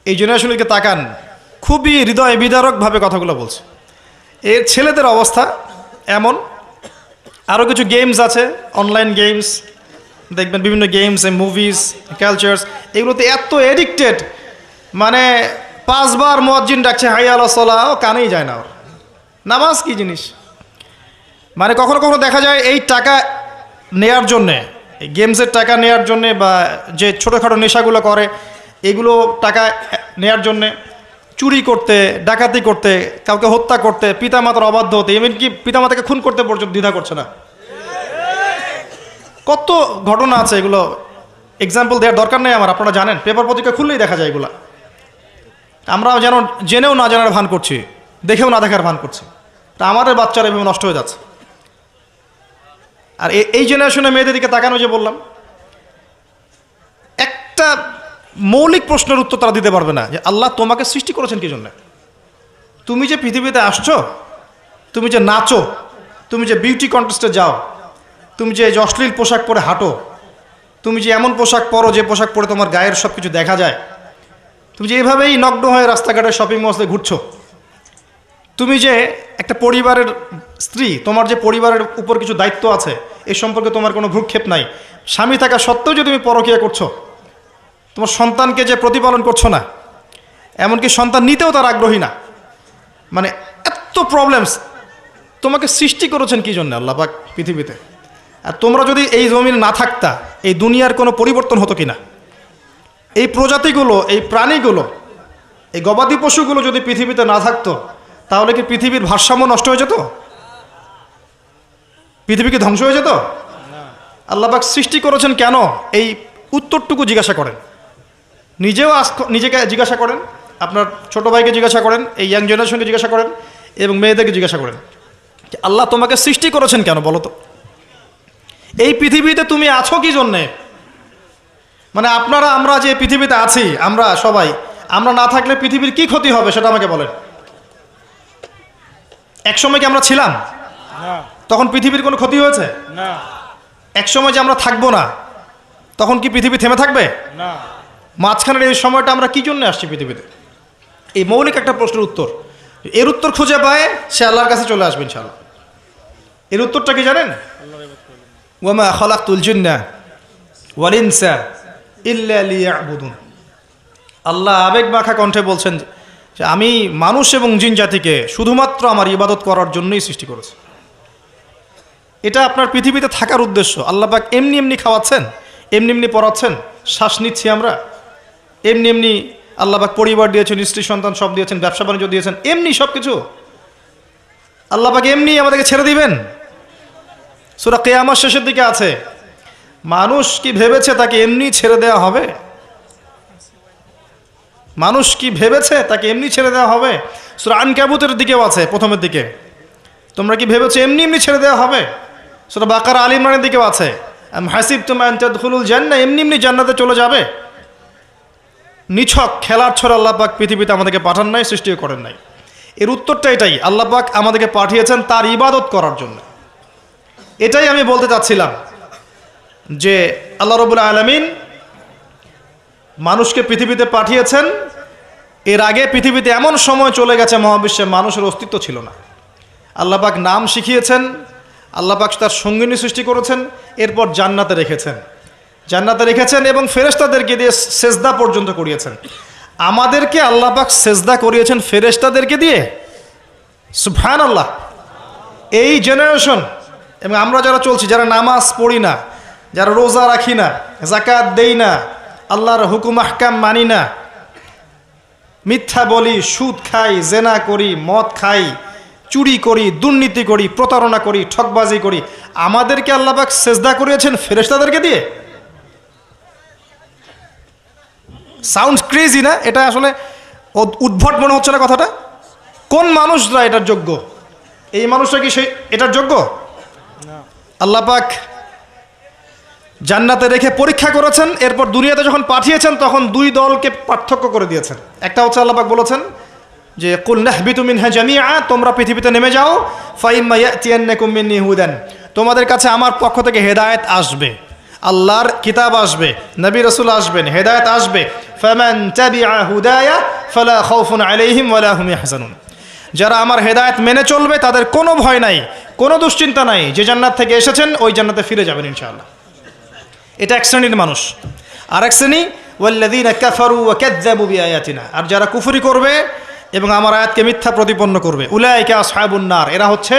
এই জেনারেশনকে তাকান, খুবই হৃদয় বিদারকভাবে কথাগুলো বলছে। এর ছেলেদের অবস্থা এমন। আরও কিছু গেমস আছে, অনলাইন গেমস, দেখবেন বিভিন্ন গেমস, মুভিজ, কালচার্স, এগুলোতে এত এডিক্টেড, মানে 5 বার মুয়াজ্জিন ডাকছে হাইয়া আলাস সালাহ, ও কানেই যায় না ওর। নামাজ কি জিনিস, মানে কখনো কখনো দেখা যায় এই টাকা নেয়ার জন্যে, এই গেমসের টাকা নেয়ার জন্যে, বা যে ছোটোখাটো নেশাগুলো করে এগুলো টাকা নেয়ার জন্যে চুরি করতে, ডাকাতি করতে, কাউকে হত্যা করতে, পিতামাতার অবাধ্য হতে, এমনকি পিতামাতাকে খুন করতে পর্যন্ত দ্বিধা করছে না। কত ঘটনা আছে, এগুলো এক্সাম্পল দেওয়ার দরকার নেই আমার, আপনারা জানেন, পেপার পত্রিকা খুললেই দেখা যায় এগুলা। আমরা যেন জেনেও না জানার ভান করছি, দেখেও না দেখার ভান করছি, তা আমাদের বাচ্চারা এভাবে নষ্ট হয়ে যাচ্ছে। আর এই জেনারেশনের মেয়েদের দিকে তাকানো, যে বললাম, একটা মৌলিক প্রশ্নের উত্তর তারা দিতে পারবে না, যে আল্লাহ তোমাকে সৃষ্টি করেছেন কি জন্য? তুমি যে পৃথিবীতে আসছো, তুমি যে নাচো, তুমি যে বিউটি কন্টেস্টে যাও, তুমি যে অশ্লীল পোশাক পরে হাঁটো, তুমি যে এমন পোশাক পরো যে পোশাক পরে তোমার গায়ের সব কিছু দেখা যায়, তুমি যে এভাবেই নগ্ন হয়ে রাস্তাঘাটে শপিং মলে ঘুরছো, তুমি যে একটা পরিবারের স্ত্রী, তোমার যে পরিবারের উপর কিছু দায়িত্ব আছে, এ সম্পর্কে তোমার কোনো ভ্রুক্ষেপ নাই, স্বামী থাকা সত্ত্বেও যে তুমি পরকীয়া করছো, তোমার সন্তানকে যে প্রতিপালন করছো না, এমনকি সন্তান নিতেও তার আগ্রহী না, মানে এত প্রবলেমস। তোমাকে সৃষ্টি করেছেন কি জন্য আল্লাহ পাক পৃথিবীতে? আর তোমরা যদি এই জমিনে না থাকতা, এই দুনিয়ার কোনো পরিবর্তন হতো কি না? এই প্রজাতিগুলো, এই প্রাণীগুলো, এই গবাদি পশুগুলো যদি পৃথিবীতে না থাকতো, তাহলে কি পৃথিবীর ভারসাম্য নষ্ট হয়ে যেত? পৃথিবী কি ধ্বংস হয়ে যেত? আল্লাহ পাক সৃষ্টি করেছেন কেন, এই উত্তরটুকু জিজ্ঞাসা করেন। নিজেও নিজেকে জিজ্ঞাসা করেন, আপনার ছোট ভাইকে জিজ্ঞাসা করেন, এই ইয়াং জেনারেশনকে জিজ্ঞাসা করেন, এবং মেয়েদেরকে জিজ্ঞাসা করেন, আল্লাহ তোমাকে সৃষ্টি করেছেন কেন বলো তো? এই পৃথিবীতে তুমি আছো কি জন্যে? মানে আপনারা, আমরা যে পৃথিবীতে আছি, আমরা সবাই, আমরা না থাকলে পৃথিবীর কি ক্ষতি হবে সেটা আমাকে বলেন। একসময় কি আমরা ছিলাম? তখন পৃথিবীর কোনো ক্ষতি হয়েছে? একসময় যে আমরা থাকবো না, তখন কি পৃথিবী থেমে থাকবে? মাঝখানের এই সময়টা আমরা কি জন্য আসছি পৃথিবীতে? এই মৌলিক একটা প্রশ্নের উত্তর, এর উত্তর খুঁজে পায় সে আল্লাহর কাছে চলে আসবে ইনশাআল্লাহ। এর উত্তরটা কি জানেন? ওয়ামা খালাকতুল জিন্না ওয়াল ইনসা ইল্লা লিয়াবুদুন। আল্লাহ আবেগ মাখা কণ্ঠে বলছেন যে আমি মানুষ এবং জিন জাতিকে শুধুমাত্র আমার ইবাদত করার জন্যই সৃষ্টি করেছি। এটা আপনার পৃথিবীতে থাকার উদ্দেশ্য। আল্লাহ পাক এমনি এমনি খাওয়াচ্ছেন, এমনি এমনি পড়াচ্ছেন, শ্বাস নিচ্ছি আমরা, এমনি এমনি আল্লাহ পাক পরিবার দিয়েছেন, স্ত্রী সন্তান সব দিয়েছেন, ব্যবসা বাণিজ্য দিয়েছেন, এমনি সব কিছু আল্লাহ পাক এমনি আমাদেরকে ছেড়ে দিবেন? সূরা কিয়ামত শেষের দিকে আছে, মানুষ কি ভেবেছে তাকে এমনি ছেড়ে দেওয়া হবে? মানুষ কি ভেবেছে তাকে এমনি ছেড়ে দেওয়া হবে? সূরা আনকাবুতের দিকেও আছে, প্রথমের দিকে, তোমরা কি ভেবেছো এমনি এমনি ছেড়ে দেওয়া হবে? সূরা বাকারা আল ইমরানের দিকেও আছে, আম হাসিবতুম আন তাদখুলুল জান্নাহ, এমনি এমনি জান্নাতে চলে যাবে? নিছক খেলার ছড়া আল্লাহ পাক পৃথিবীতে আমাদেরকে পাঠান নাই, সৃষ্টিও করেন নাই। এর উত্তরটা এটাই, আল্লাহ পাক আমাদেরকে পাঠিয়েছেন তার ইবাদত করার জন্য। এটাই আমি বলতে চাচ্ছিলাম, যে আল্লাহ রাব্বুল আলামিন মানুষকে পৃথিবীতে পাঠিয়েছেন। এর আগে পৃথিবীতে এমন সময় চলে গেছে মহাবিশ্বে মানুষের অস্তিত্ব ছিল না। আল্লাহ পাক নাম শিখিয়েছেন, আল্লাহ পাক তার সঙ্গিনী সৃষ্টি করেছেন, এরপর জান্নাতে রেখেছেন এবং ফেরেশতাদেরকে দিয়ে সেজদা পর্যন্ত করিয়েছেন। আমাদেরকে আল্লাহ পাক সেজদা করিয়েছেন ফেরেশতাদেরকে দিয়ে। সুবহানাল্লাহ। এই জেনারেশন এবং আমরা যারা চলছি, যারা নামাজ পড়ি না, যারা রোজা রাখি না, যাকাত দেই না, আল্লাহর হুকুম আহকাম মানি না, মিথ্যা বলি, সুদ খাই, জেনা করি, মদ খাই, চুরি করি, দুর্নীতি করি, প্রতারণা করি, ঠকবাজি করি, আমাদেরকে আল্লাহ পাক সেজদা করিয়েছেন ফেরেশতাদেরকে দিয়ে? সাউন্ডস ক্রেজি না? এটা আসলে উদ্ভট মনে হচ্ছে না কথাটা? কোন মানুষরা এটার যোগ্য? এই মানুষরা কি সেই এটার যোগ্য? আল্লাহ পাক জান্নাতে রেখে পরীক্ষা করেছেন, এরপর দুনিয়াতে যখন পাঠিয়েছেন তখন দুই দলকে পার্থক্য করে দিয়েছেন। একটা হচ্ছে আল্লাহ পাক বলেছেন যে কুল নাহবিতু মিনহা জামিআ, তোমরা পৃথিবীতে নেমে যাও, ফাইম্মা ইয়াতিয়ান্নাকুম মিন্নী হুদান, তোমাদের কাছে আমার পক্ষ থেকে হেদায়েত আসবে, আল্লাহর কিতাব আসবে, নবী রাসূল আসবেন, হেদায়েত আসবে। ফামান তাবিআ হুদায়া ফালা খাউফুন আলাইহিম ওয়ালা হুম ইয়াহজানুন, যারা আমার হেদায়েত মেনে চলবে তাদের কোনো ভয় নাই, কোনো দুশ্চিন্তা নাই, যে জান্নাত থেকে এসেছেন ওই জান্নাতে ফিরে যাবেন ইনশাআল্লাহ। এটা এক শ্রেণীর মানুষ। আর এক শ্রেণী ওয়াল্লাযীনা কাফারু ওয়া কাযযাবু বিআয়াতিনা, আর যারা কুফরি করবে এবং আমার আয়াতকে মিথ্যা প্রতিপন্ন করবে, উলাইকা আসহাবুন নার, এরা হচ্ছে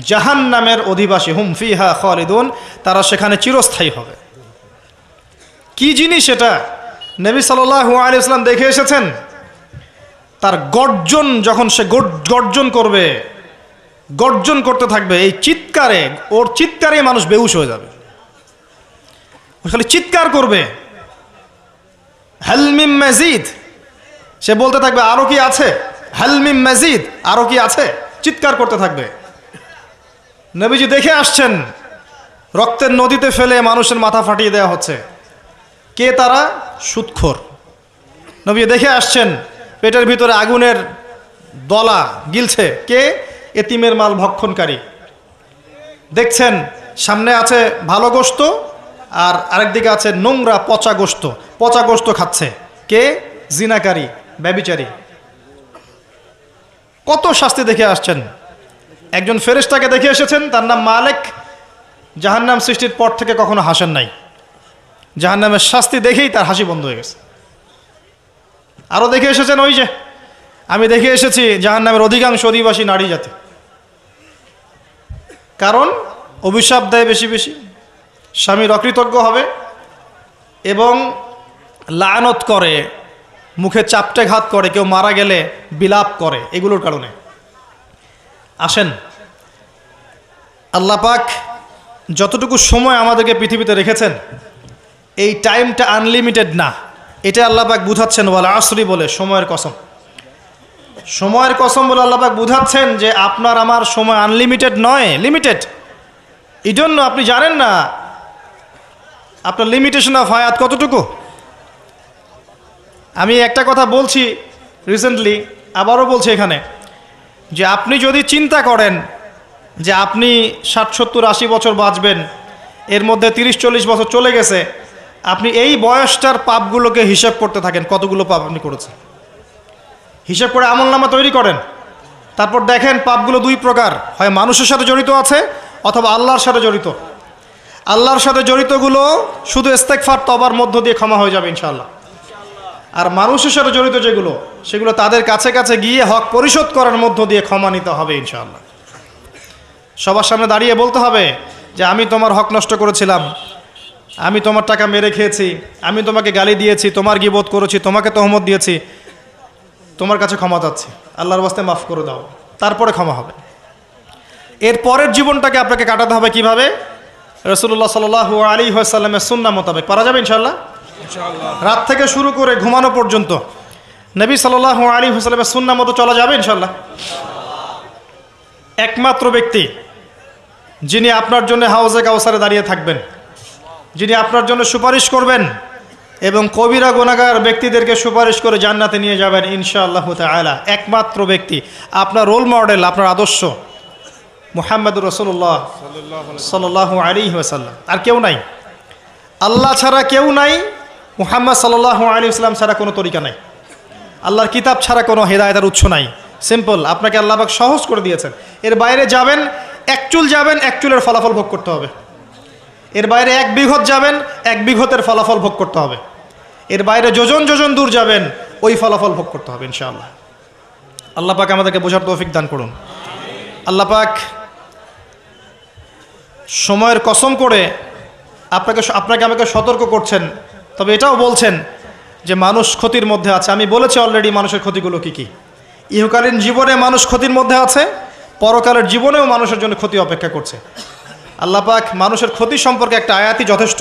জাহান্নামের অধিবাসী, হুম ফিহা খালিদুন, তারা সেখানে চিরস্থায়ী হবে। কি জিনিস এটা? নবী সাল্লাল্লাহু আলাইহি ওয়াসাল্লাম দেখে এসেছেন। তার গর্জন, যখন সে গর্জন করবে, গর্জন করতে থাকবে, এই চিৎকারে, ওর চিৎকারে মানুষ বেহুশ হয়ে যাবে। খালি চিৎকার করবে, হাল মিন মাজিদ, সে বলতে থাকবে আরো কি আছে, হাল মিন মাজিদ, আরো কি আছে, চিৎকার করতে থাকবে। নবীজি দেখে আসছেন, রক্তের নদীতে ফেলে মানুষের মাথা ফাটিয়ে দেওয়া হচ্ছে। কে তারা? সুদখোর। নবী দেখে আসছেন, পেটের ভিতরে আগুনের দলা গিলছে। কে? এতিমের মাল ভক্ষণকারী। দেখছেন সামনে আছে ভালো গোশত, আর আরেকদিকে আছে নোংরা পচা গোশত, পচা গোশত খাচ্ছে। কে? জিনাকারী, ব্যভিচারী। কত শাস্তি দেখে আসছেন। একজন ফেরেশতাকে দেখে এসেছেন, তার নাম মালিক, জাহান্নাম সৃষ্টির পর থেকে কখনো হাসেন নাই। জাহান্নামের শাস্তি দেখেই তার হাসি বন্ধ হয়ে গেছে। আরও দেখে এসেছেন, ওই যে আমি দেখে এসেছি জাহান্নামের অধিকাংশ অধিবাসী নারী জাতি। কারণ অভিশাপ দেয় বেশি বেশি, স্বামীর অকৃতজ্ঞ হবে এবং লানত করে, মুখে চাপটে ঘাত করে, কেউ মারা গেলে বিলাপ করে, এগুলোর কারণে। আসেন, আল্লাহ পাক যতটুকু সময় আমাদেরকে পৃথিবীতে রেখেছেন, এই টাইমটা আনলিমিটেড না, এটা আল্লাহ পাক বুঝাচ্ছেন। ওয়াল আসরি বলে, সময়ের কসম, সময়ের কসম বলে আল্লাহ পাক বুঝাচ্ছেন যে আপনার আমার সময় আনলিমিটেড নয়, লিমিটেড। এই জন্য আপনি জানেন না আপনার লিমিটেশন অফ হায়াত কতটুকু। আমি একটা কথা বলছি রিসেন্টলি, আবারও বলছি এখানে, যে আপনি যদি চিন্তা করেন যে আপনি 60, 70, 80 বছর বাঁচবেন, এর মধ্যে 30-40 বছর চলে গেছে, আপনি এই বয়সটার পাপগুলোকে হিসাব করতে থাকেন, কতগুলো পাপ আপনি করেছেন। হিসাব করে আমলনামা তৈরি করেন, তারপর দেখেন পাপগুলো দুই প্রকার, হয় মানুষের সাথে জড়িত আছে অথবা আল্লাহর সাথে জড়িত। আল্লাহর সাথে জড়িতগুলো শুধু ইস্তেগফার তওবার মধ্য দিয়ে ক্ষমা হয়ে যাবে ইনশাআল্লাহ। আর মানুষের সাথে জড়িত যেগুলো, সেগুলো তাদের কাছে কাছে গিয়ে হক পরিশোধ করার মধ্য দিয়ে ক্ষমা নিতে হবে ইনশাআল্লাহ। সবার সামনে দাঁড়িয়ে বলতে হবে যে আমি তোমার হক নষ্ট করেছিলাম, আমি তোমার টাকা মেরে খেয়েছি, আমি তোমাকে গালি দিয়েছি, তোমার গীবত করেছি, তোমাকে তহমত দিয়েছি, তোমার কাছে ক্ষমা চাচ্ছি, আল্লাহর ওয়াস্তে মাফ করে দাও, তারপরে ক্ষমা হবে। এর পরের জীবনটাকে আপনাকে কাটাতে হবে কিভাবে? রাসূলুল্লাহ সাল্লাল্লাহু আলাইহি ওয়াসাল্লামের সুন্নাহ মোতাবেক পারা যাবে ইনশাআল্লাহ। রাত থেকে শুরু করে ঘুমানো পর্যন্ত নবী সাল্লাল্লাহু আলাইহি ওয়াসাল্লামের সুন্নাহ মতো চলা যাবে ইনশাআল্লাহ। একমাত্র ব্যক্তি যিনি আপনার জন্য হাউজে কাউসারে দাঁড়িয়ে থাকবেন, যিনি আপনার জন্য সুপারিশ করবেন এবং কবিরা গুনাহগার ব্যক্তিদেরকে সুপারিশ করে জান্নাতে নিয়ে যাবেন ইনশাআল্লাহু তাআলা, একমাত্র ব্যক্তি, আপনার রোল মডেল, আপনার আদর্শ মুহাম্মদুর রাসূলুল্লাহ সাল্লাল্লাহু আলাইহি ওয়াসাল্লাম। আর কেউ নাই, আল্লাহ ছাড়া কেউ নাই, মুহাম্মদ সাল্লাল্লাহু আলাইহি ওয়াসাল্লাম ছাড়া কোনো তরিকা নাই, আল্লাহর কিতাব ছাড়া কোনো হেদায়েতের উৎস নাই। সিম্পল, আপনাকে আল্লাহ পাক সহজ করে দিয়েছেন। এর বাইরে যাবেন, এক চুল যাবেন, এক চুলের ফলাফল ভোগ করতে হবে। এর বাইরে 1 বিঘত যাবেন, 1 বিঘতের ফলাফল ভোগ করতে হবে। এর বাইরে যোজন যোজন দূর যাবেন, ওই ফলাফল ভোগ করতে হবে ইনশাআল্লাহ। আল্লাহ পাক আমাদেরকে বোঝার তৌফিক দান করুন। আল্লাহ পাক সময়ের কসম করে আপনাকে আমাকে সতর্ক করছেন, তবে এটাও বলছেন যে মানুষ ক্ষতির মধ্যে আছে। আমি বলেছি অলরেডি মানুষের ক্ষতিগুলো কি কি। ইহকালীন জীবনে মানুষ ক্ষতির মধ্যে আছে, পরকালের জীবনেও মানুষের জন্য ক্ষতি অপেক্ষা করছে। আল্লাহ পাক মানুষের ক্ষতি সম্পর্কে একটা আয়াতই যথেষ্ট,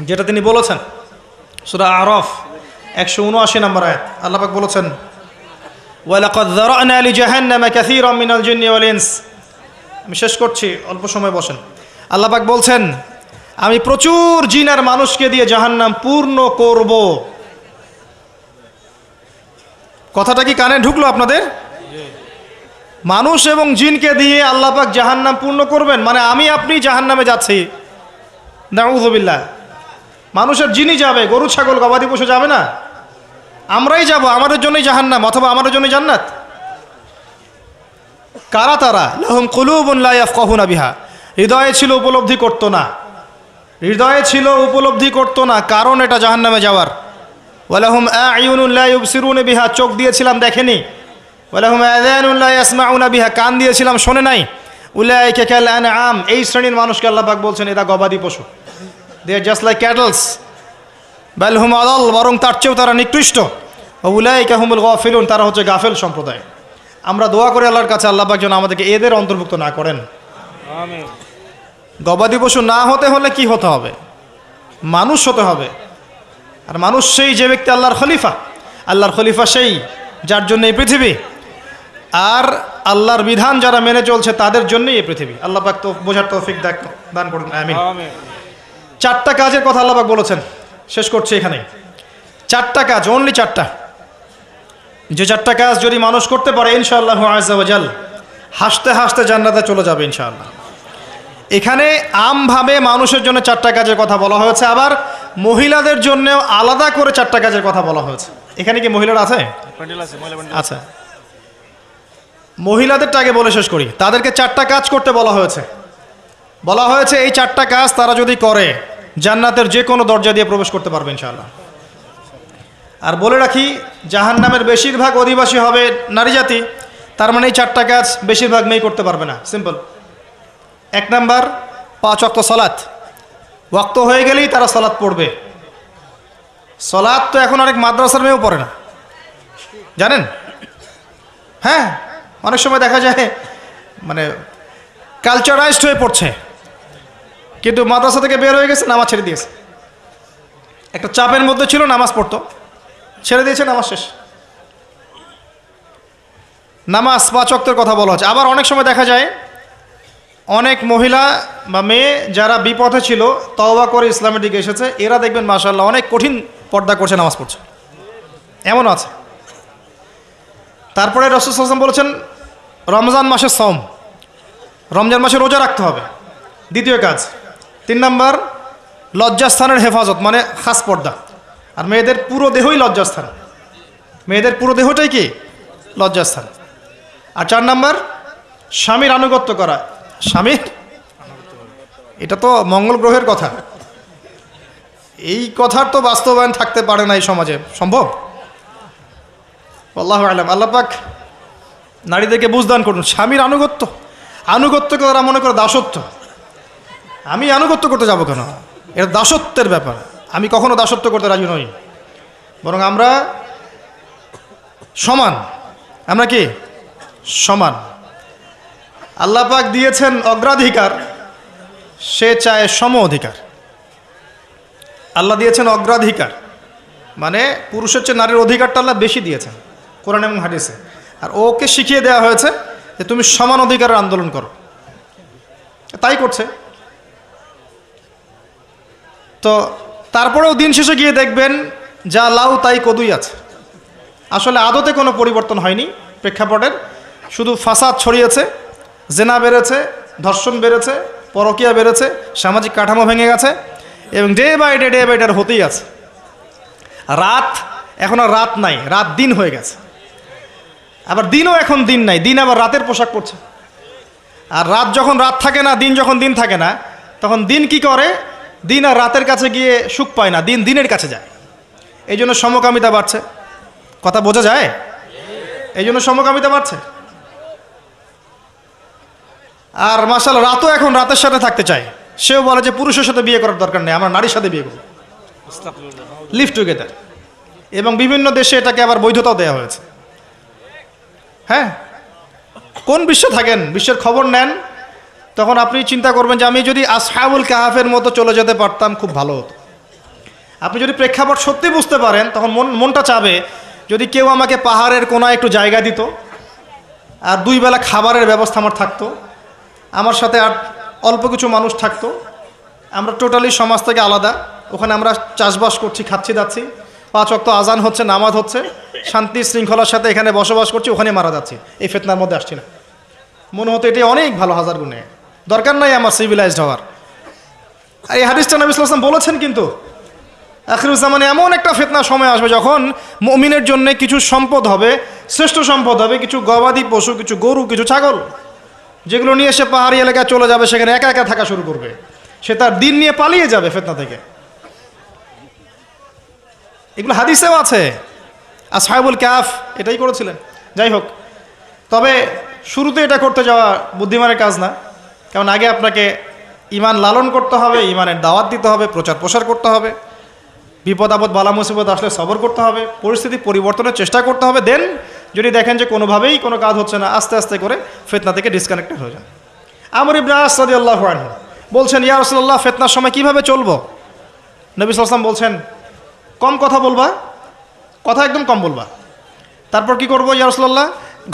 যেটা তিনি বলেছেন সূরা আরাফ 179 নম্বর আয়াত। আল্লাহ পাক বলেছেন, ওয়ালাকাদ যারানা লিজাহান্নামা কাসীরাম মিনাল জিন্নি ওয়াল ইনস। আমি শেষ করছি, অল্প সময় বসেন। আল্লাহ পাক বলছেন, আমি প্রচুর জিন আর মানুষকে দিয়ে জাহান্নাম পূর্ণ করব। কথাটা কি কানে ঢুকলো আপনাদের? মানুষ এবং জিনকে দিয়ে আল্লাহ পাক জাহান্নাম পূর্ণ করবেন, মানে আমি আপনি জাহান্নামে যাচ্ছি, নাউযুবিল্লাহ। মানুষের জিনই যাবে, গরু ছাগল গবাদি পশু যাবে না, আমরাই যাব, আমাদের জন্যই জাহান্নাম অথবা আমাদের জন্যই জান্নাত। কারা তারা? লাহুম কুলুবুন লা ইয়াফকাহুনা বিহা, হৃদয়ে ছিল উপলব্ধি করতো না, হৃদয়ে ছিল উপলব্ধি করতো না, কারণ এটা জাহান্নামে যাওয়ার। ওয়ালাহুম আ'য়ুনুন লা ইউবসিরুনা বিহা, চোখ দিয়েছিলাম দেখেনি। ওয়ালাহুম আযানুন লা ইয়াসমাউনা বিহা, কান দিয়েছিলাম শোনে নাই। উলাইকা কাল আনআম, এই শ্রেণীর মানুষকে আল্লাহ পাক বলছেন এরা গবাদি পশু, দে আর জাস্ট লাইক ক্যাটলস। বাল হুম আদাল, বরং তার চেয়েও তারা নিকৃষ্ট। উলাইকা হুমুল গাফিলুন, তারা হচ্ছে গাফেল সম্প্রদায়। আমরা দোয়া করি আল্লাহর কাছে আল্লাহ পাক যেন আমাদেরকে এদের অন্তর্ভুক্ত না করেন। আমিন। গবাদি পশু না হতে হলে কি হতে হবে? মানুষ হতে হবে। আর মানুষ সেই যে ব্যক্তি আল্লাহর খলিফা, আল্লাহর খলিফা সেই যার জন্য এই পৃথিবী, আর আল্লাহর বিধান যারা মেনে চলছে তাদের জন্যই এই পৃথিবী। আল্লাহ পাক তো বোঝার তৌফিক দান করুন, আমিন। চারটা কাজের কথা আল্লাহ পাক বলেছেন, শেষ করছি এখানে। চারটা কাজ, অনলি চারটা, যে চারটা কাজ যদি মানুষ করতে পারে ইনশাআল্লাহ আযজা ওয়া জাল হাসতে হাসতে জান্নাতে চলে যাবে ইনশাআল্লাহ। এখানে আমভাবে মানুষের জন্য চারটা কাজের কথা বলা হয়েছে, আবার মহিলাদের জন্যও আলাদা করে চারটা কাজের কথা বলা হয়েছে। এখানে কি মহিলারা আছে? আচ্ছা, মহিলাদেরটা আগে বলে শেষ করি। তাদেরকে চারটা কাজ করতে বলা হয়েছে। বলা হয়েছে এই চারটা কাজ তারা যদি করে জান্নাতের যে কোনো দরজা দিয়ে প্রবেশ করতে পারবে ইনশাআল্লাহ। আর বলে রাখি, জাহান্নামের বেশিরভাগ অধিবাসী হবে নারী জাতি, তার মানে এই চারটা কাজ বেশিরভাগ মেয়ে করতে পারবে না। সিম্পল। 1 নাম্বার, 5 ওয়াক্ত সালাত, ওয়াক্ত হয়ে গেলেই তারা সালাত পড়বে। সালাত তো এখন অনেক মাদ্রাসার মেয়েও পড়ে না, জানেন? হ্যাঁ, অনেক সময় দেখা যায় মানে কালচারাইজড হয়ে পড়ছে, কিন্তু মাদ্রাসা থেকে বের হয়ে গেছে, নামাজ ছেড়ে দিয়েছে। একটা চাপের মধ্যে ছিল, নামাজ পড়তো, ছেড়ে দিয়েছে, নামাজ শেষ। নামাজ 5 ওয়াক্তের কথা বলা হচ্ছে। আবার অনেক সময় দেখা যায় অনেক মহিলা বা মেয়ে যারা বিপথে ছিল, তওবা করে ইসলামের দিকে এসেছে, এরা দেখবেন মাশাআল্লাহ অনেক কঠিন পর্দা করছে, নামাজ পড়ছে, এমন আছে। তারপরে রাসূল সাল্লাল্লাহু আলাইহি ওয়াসাল্লাম বলেছেন রমজান মাসের সওম, রমজান মাসে রোজা রাখতে হবে, দ্বিতীয় কাজ। 3 নাম্বার, লজ্জাস্থানের হেফাজত, মানে খাস পর্দা। আর মেয়েদের পুরো দেহই লজ্জাস্থান, মেয়েদের পুরো দেহটাই কি লজ্জাস্থান। আর 4 নাম্বার, স্বামীর আনুগত্য করা। স্বামীর, এটা তো মঙ্গল গ্রহের কথা, এই কথার তো বাস্তবায়ন থাকতে পারে না এই সমাজে, সম্ভব? আল্লাহু আ'লাম। আল্লাহ পাক নারীদেরকে বুঝদান করুন। স্বামীর আনুগত্য, আনুগত্যকে তারা মনে করে দাসত্ব। আমি আনুগত্য করতে যাব কেন? এটা দাসত্বের ব্যাপার। আমি কখনো দাসত্ব করতে রাজি নই, বরং আমরা সমান। আমরা কি সমান? আল্লাহ পাক দিয়েছেন অগ্রাধিকার, সে চায় সম অধিকার। আল্লাহ দিয়েছেন অগ্রাধিকার, মানে পুরুষের চেয়ে নারীর অধিকারটা আল্লাহ বেশি দিয়েছেন কোরআন এবং হাদিসে। আর ওকে শিখিয়ে দেওয়া হয়েছে যে তুমি সমান অধিকারের আন্দোলন করো, তাই করছে। তো তারপরেও দিন শেষে গিয়ে দেখবেন যা লাউ তাই কদুই আছে। আসলে আদতে কোনো পরিবর্তন হয়নি, প্রেক্ষাপটের শুধু ফাসাদ ছড়িয়েছে, জেনা বেড়েছে, ধর্ষণ বেড়েছে, পরকীয়া বেড়েছে, সামাজিক কাঠামো ভেঙে গেছে, এবং ডে বাই ডে আর হতেই আছে। রাত এখন আর রাত নাই, রাত দিন হয়ে গেছে। আবার দিনও এখন দিন নাই, দিন আবার রাতের পোশাক পরছে। আর রাত যখন রাত থাকে না, দিন যখন দিন থাকে না, তখন দিন কি করে? দিন আর রাতের কাছে গিয়ে সুখ পায় না, দিন দিনের কাছে যায়। এই জন্য সমকামিতা বাড়ছে। কথা বোঝা যায়? এই জন্য সমকামিতা বাড়ছে। আর মাশাআল্লাহ রাতও এখন রাতের সাথে থাকতে চায়। সেও বলে যে পুরুষের সাথে বিয়ে করার দরকার নেই, আমরা নারীর সাথে বিয়ে করব, লিভ টুগেদার। এবং বিভিন্ন দেশে এটাকে আবার বৈধতাও দেওয়া হয়েছে। হ্যাঁ, কোন বিশ্বে থাকেন, বিশ্বের খবর নেন, তখন আপনি চিন্তা করবেন যে আমি যদি আসহাবুল কাহাফের মতো চলে যেতে পারতাম খুব ভালো হতো। আপনি যদি প্রেক্ষাপট সত্যি বুঝতে পারেন তখন মনটা চাবে যদি কেউ আমাকে পাহাড়ের কোনায় একটু জায়গা দিত, আর 2 বেলা খাবারের ব্যবস্থা আমার থাকতো, আমার সাথে আর অল্প কিছু মানুষ থাকতো, আমরা টোটালি সমাজ থেকে আলাদা, ওখানে আমরা চাষবাস করছি, খাচ্ছি যাচ্ছি, 5 ওয়াক্ত আজান হচ্ছে, নামাজ হচ্ছে, শান্তি শৃঙ্খলার সাথে এখানে বসবাস করছি, ওখানে মারা যাচ্ছি, এই ফিতনার মধ্যে আসছি না। মনে হতো এটি অনেক ভালো, হাজার গুণে। দরকার নাই আমার সিভিলাইজড হওয়ার। আর এই হাদিসটা নবী সাল্লাল্লাহু আলাইহি ওয়াসাল্লাম বলেছেন কিন্তু আখিরুজ্জামানে এমন একটা ফিতনা সময় আসবে যখন মুমিনের জন্য কিছু সম্পদ হবে, শ্রেষ্ঠ সম্পদ হবে, কিছু গবাদি পশু, কিছু গরু, কিছু ছাগল, যেগুলো নিয়ে সে পাহাড়ি এলাকায় চলে যাবে, সেখানে একা একা থাকা শুরু করবে, সে তার দিন নিয়ে পালিয়ে যাবে ফিতনা থেকে। এগুলো হাদিসেও আছে। আসহাবুল কাহফ এটাই করেছিলেন। যাই হোক, তবে শুরুতে এটা করতে যাওয়া বুদ্ধিমানের কাজ না, কারণ আগে আপনাকে ঈমান লালন করতে হবে, ঈমানের দাওয়াত দিতে হবে, প্রচার প্রসার করতে হবে, বিপদ আপদ বালা মুসিবত আসলে সবর করতে হবে, পরিস্থিতি পরিবর্তনের চেষ্টা করতে হবে। দেন যদি দেখেন যে কোনোভাবেই কোনো কাজ হচ্ছে না, আস্তে আস্তে করে ফিতনা থেকে ডিসকানেক্টেড হয়ে যান। আমর ইবনে আস রাদিয়াল্লাহু আনহু বলছেন, ইয়া রাসূলুল্লাহ, ফিতনার সময় কিভাবে চলবো? নবী সাল্লাল্লাহু আলাইহি ওয়াসাল্লাম বলছেন, কম কথা বলবা, কথা একদম কম বলবা। তারপর কি করবো ইয়া রাসূলুল্লাহ?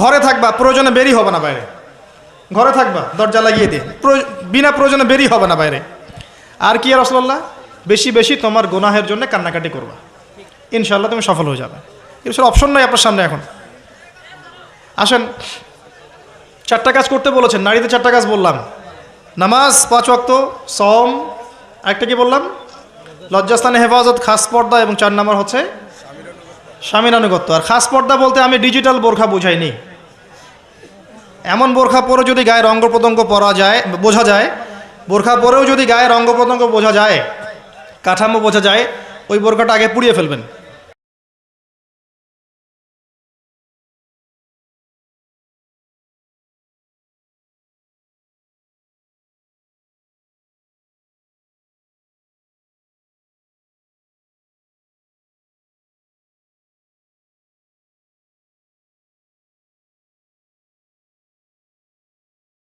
ঘরে থাকবা, প্রয়োজনে বেরি হবে না বাইরে। ঘরে থাকবা, দরজা লাগিয়ে দিয়ে, বিনা প্রয়োজনে বেরি হবে না বাইরে। আর কি ইয়া রাসূলুল্লাহ? বেশি বেশি তোমার গুনাহের জন্য কান্নাকাটি করবা, ইনশাআল্লাহ তুমি সফল হয়ে যাবে। এর অপশন নাই আপনার সামনে। এখন আসেন, 4টা কাজ করতে বলেছেন। নারীদের 4টা কাজ বললাম, নামাজ, 5 ওয়াক্ত, সওম, আরেকটা কি বললাম? লজ্জাস্থানে হেফাজত, খাস পর্দা, এবং 4 নম্বর হচ্ছে স্বামীর আনুগত্য। আর খাস পর্দা বলতে আমি ডিজিটাল বোরখা বুঝাইনি। এমন বোরখা পরে যদি গায়ের অঙ্গ প্রত্যঙ্গ বোঝা যায়, বোরখা পরেও যদি গায়ের অঙ্গ প্রত্যঙ্গ বোঝা যায়, কাঠামো বোঝা যায়, ওই বোরখাটা আগে পুড়িয়ে ফেলবেন।